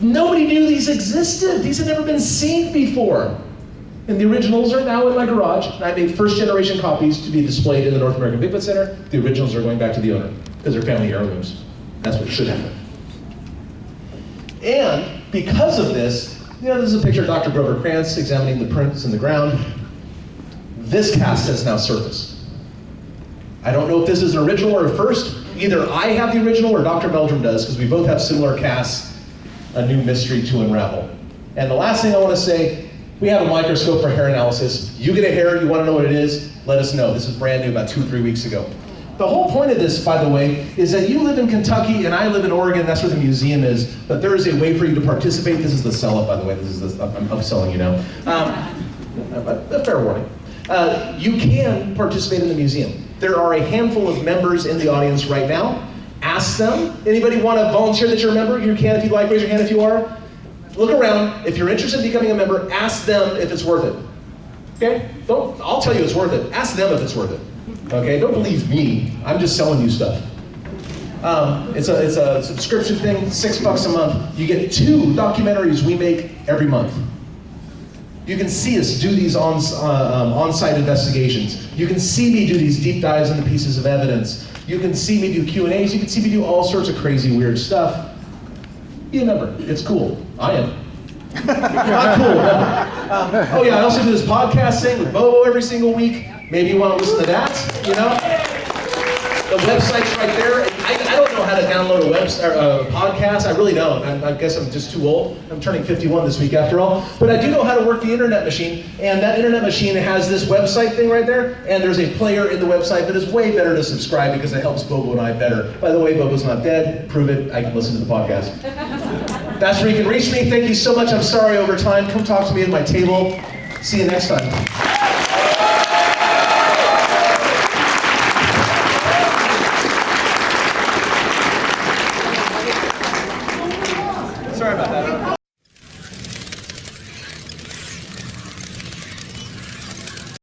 Nobody knew these existed. These had never been seen before. And the originals are now in my garage. And I made first generation copies to be displayed in the North American Bigfoot Center. The originals are going back to the owner because they're family heirlooms. That's what should happen. And because of this, this is a picture of Dr. Grover Krantz examining the prints in the ground. This cast has now surfaced. I don't know if this is an original or a first. Either I have the original or Dr. Meldrum does, because we both have similar casts, a new mystery to unravel. And the last thing I want to say, we have a microscope for hair analysis. You get a hair, you want to know what it is, let us know. This is brand new, about 2 or 3 weeks ago. The whole point of this, by the way, is that you live in Kentucky and I live in Oregon, that's where the museum is, but there is a way for you to participate. This is the sell-up, by the way. I'm upselling you now. A fair warning. You can participate in the museum. There are a handful of members in the audience right now. Ask them. Anybody want to volunteer that you're a member? You can if you'd like. Raise your hand if you are. Look around. If you're interested in becoming a member, ask them if it's worth it. Okay? I'll tell you it's worth it. Ask them if it's worth it. Okay? Don't believe me. I'm just selling you stuff. It's a subscription thing, $6 a month. You get 2 documentaries we make every month. You can see us do these on-site investigations. You can see me do these deep dives into pieces of evidence. You can see me do Q&As. You can see me do all sorts of crazy, weird stuff. Be a member. It's cool. I am. Not cool. Remember. Oh yeah, I also do this podcast thing with Bobo every single week. Maybe you want to listen to that, The website's right there. I don't know how to download a podcast. I really don't. I guess I'm just too old. I'm turning 51 this week after all. But I do know how to work the internet machine. And that internet machine has this website thing right there. And there's a player in the website that is way better to subscribe because it helps Bobo and I better. By the way, Bobo's not dead. Prove it. I can listen to the podcast. That's where you can reach me. Thank you so much. I'm sorry over time. Come talk to me at my table. See you next time. Sorry about that.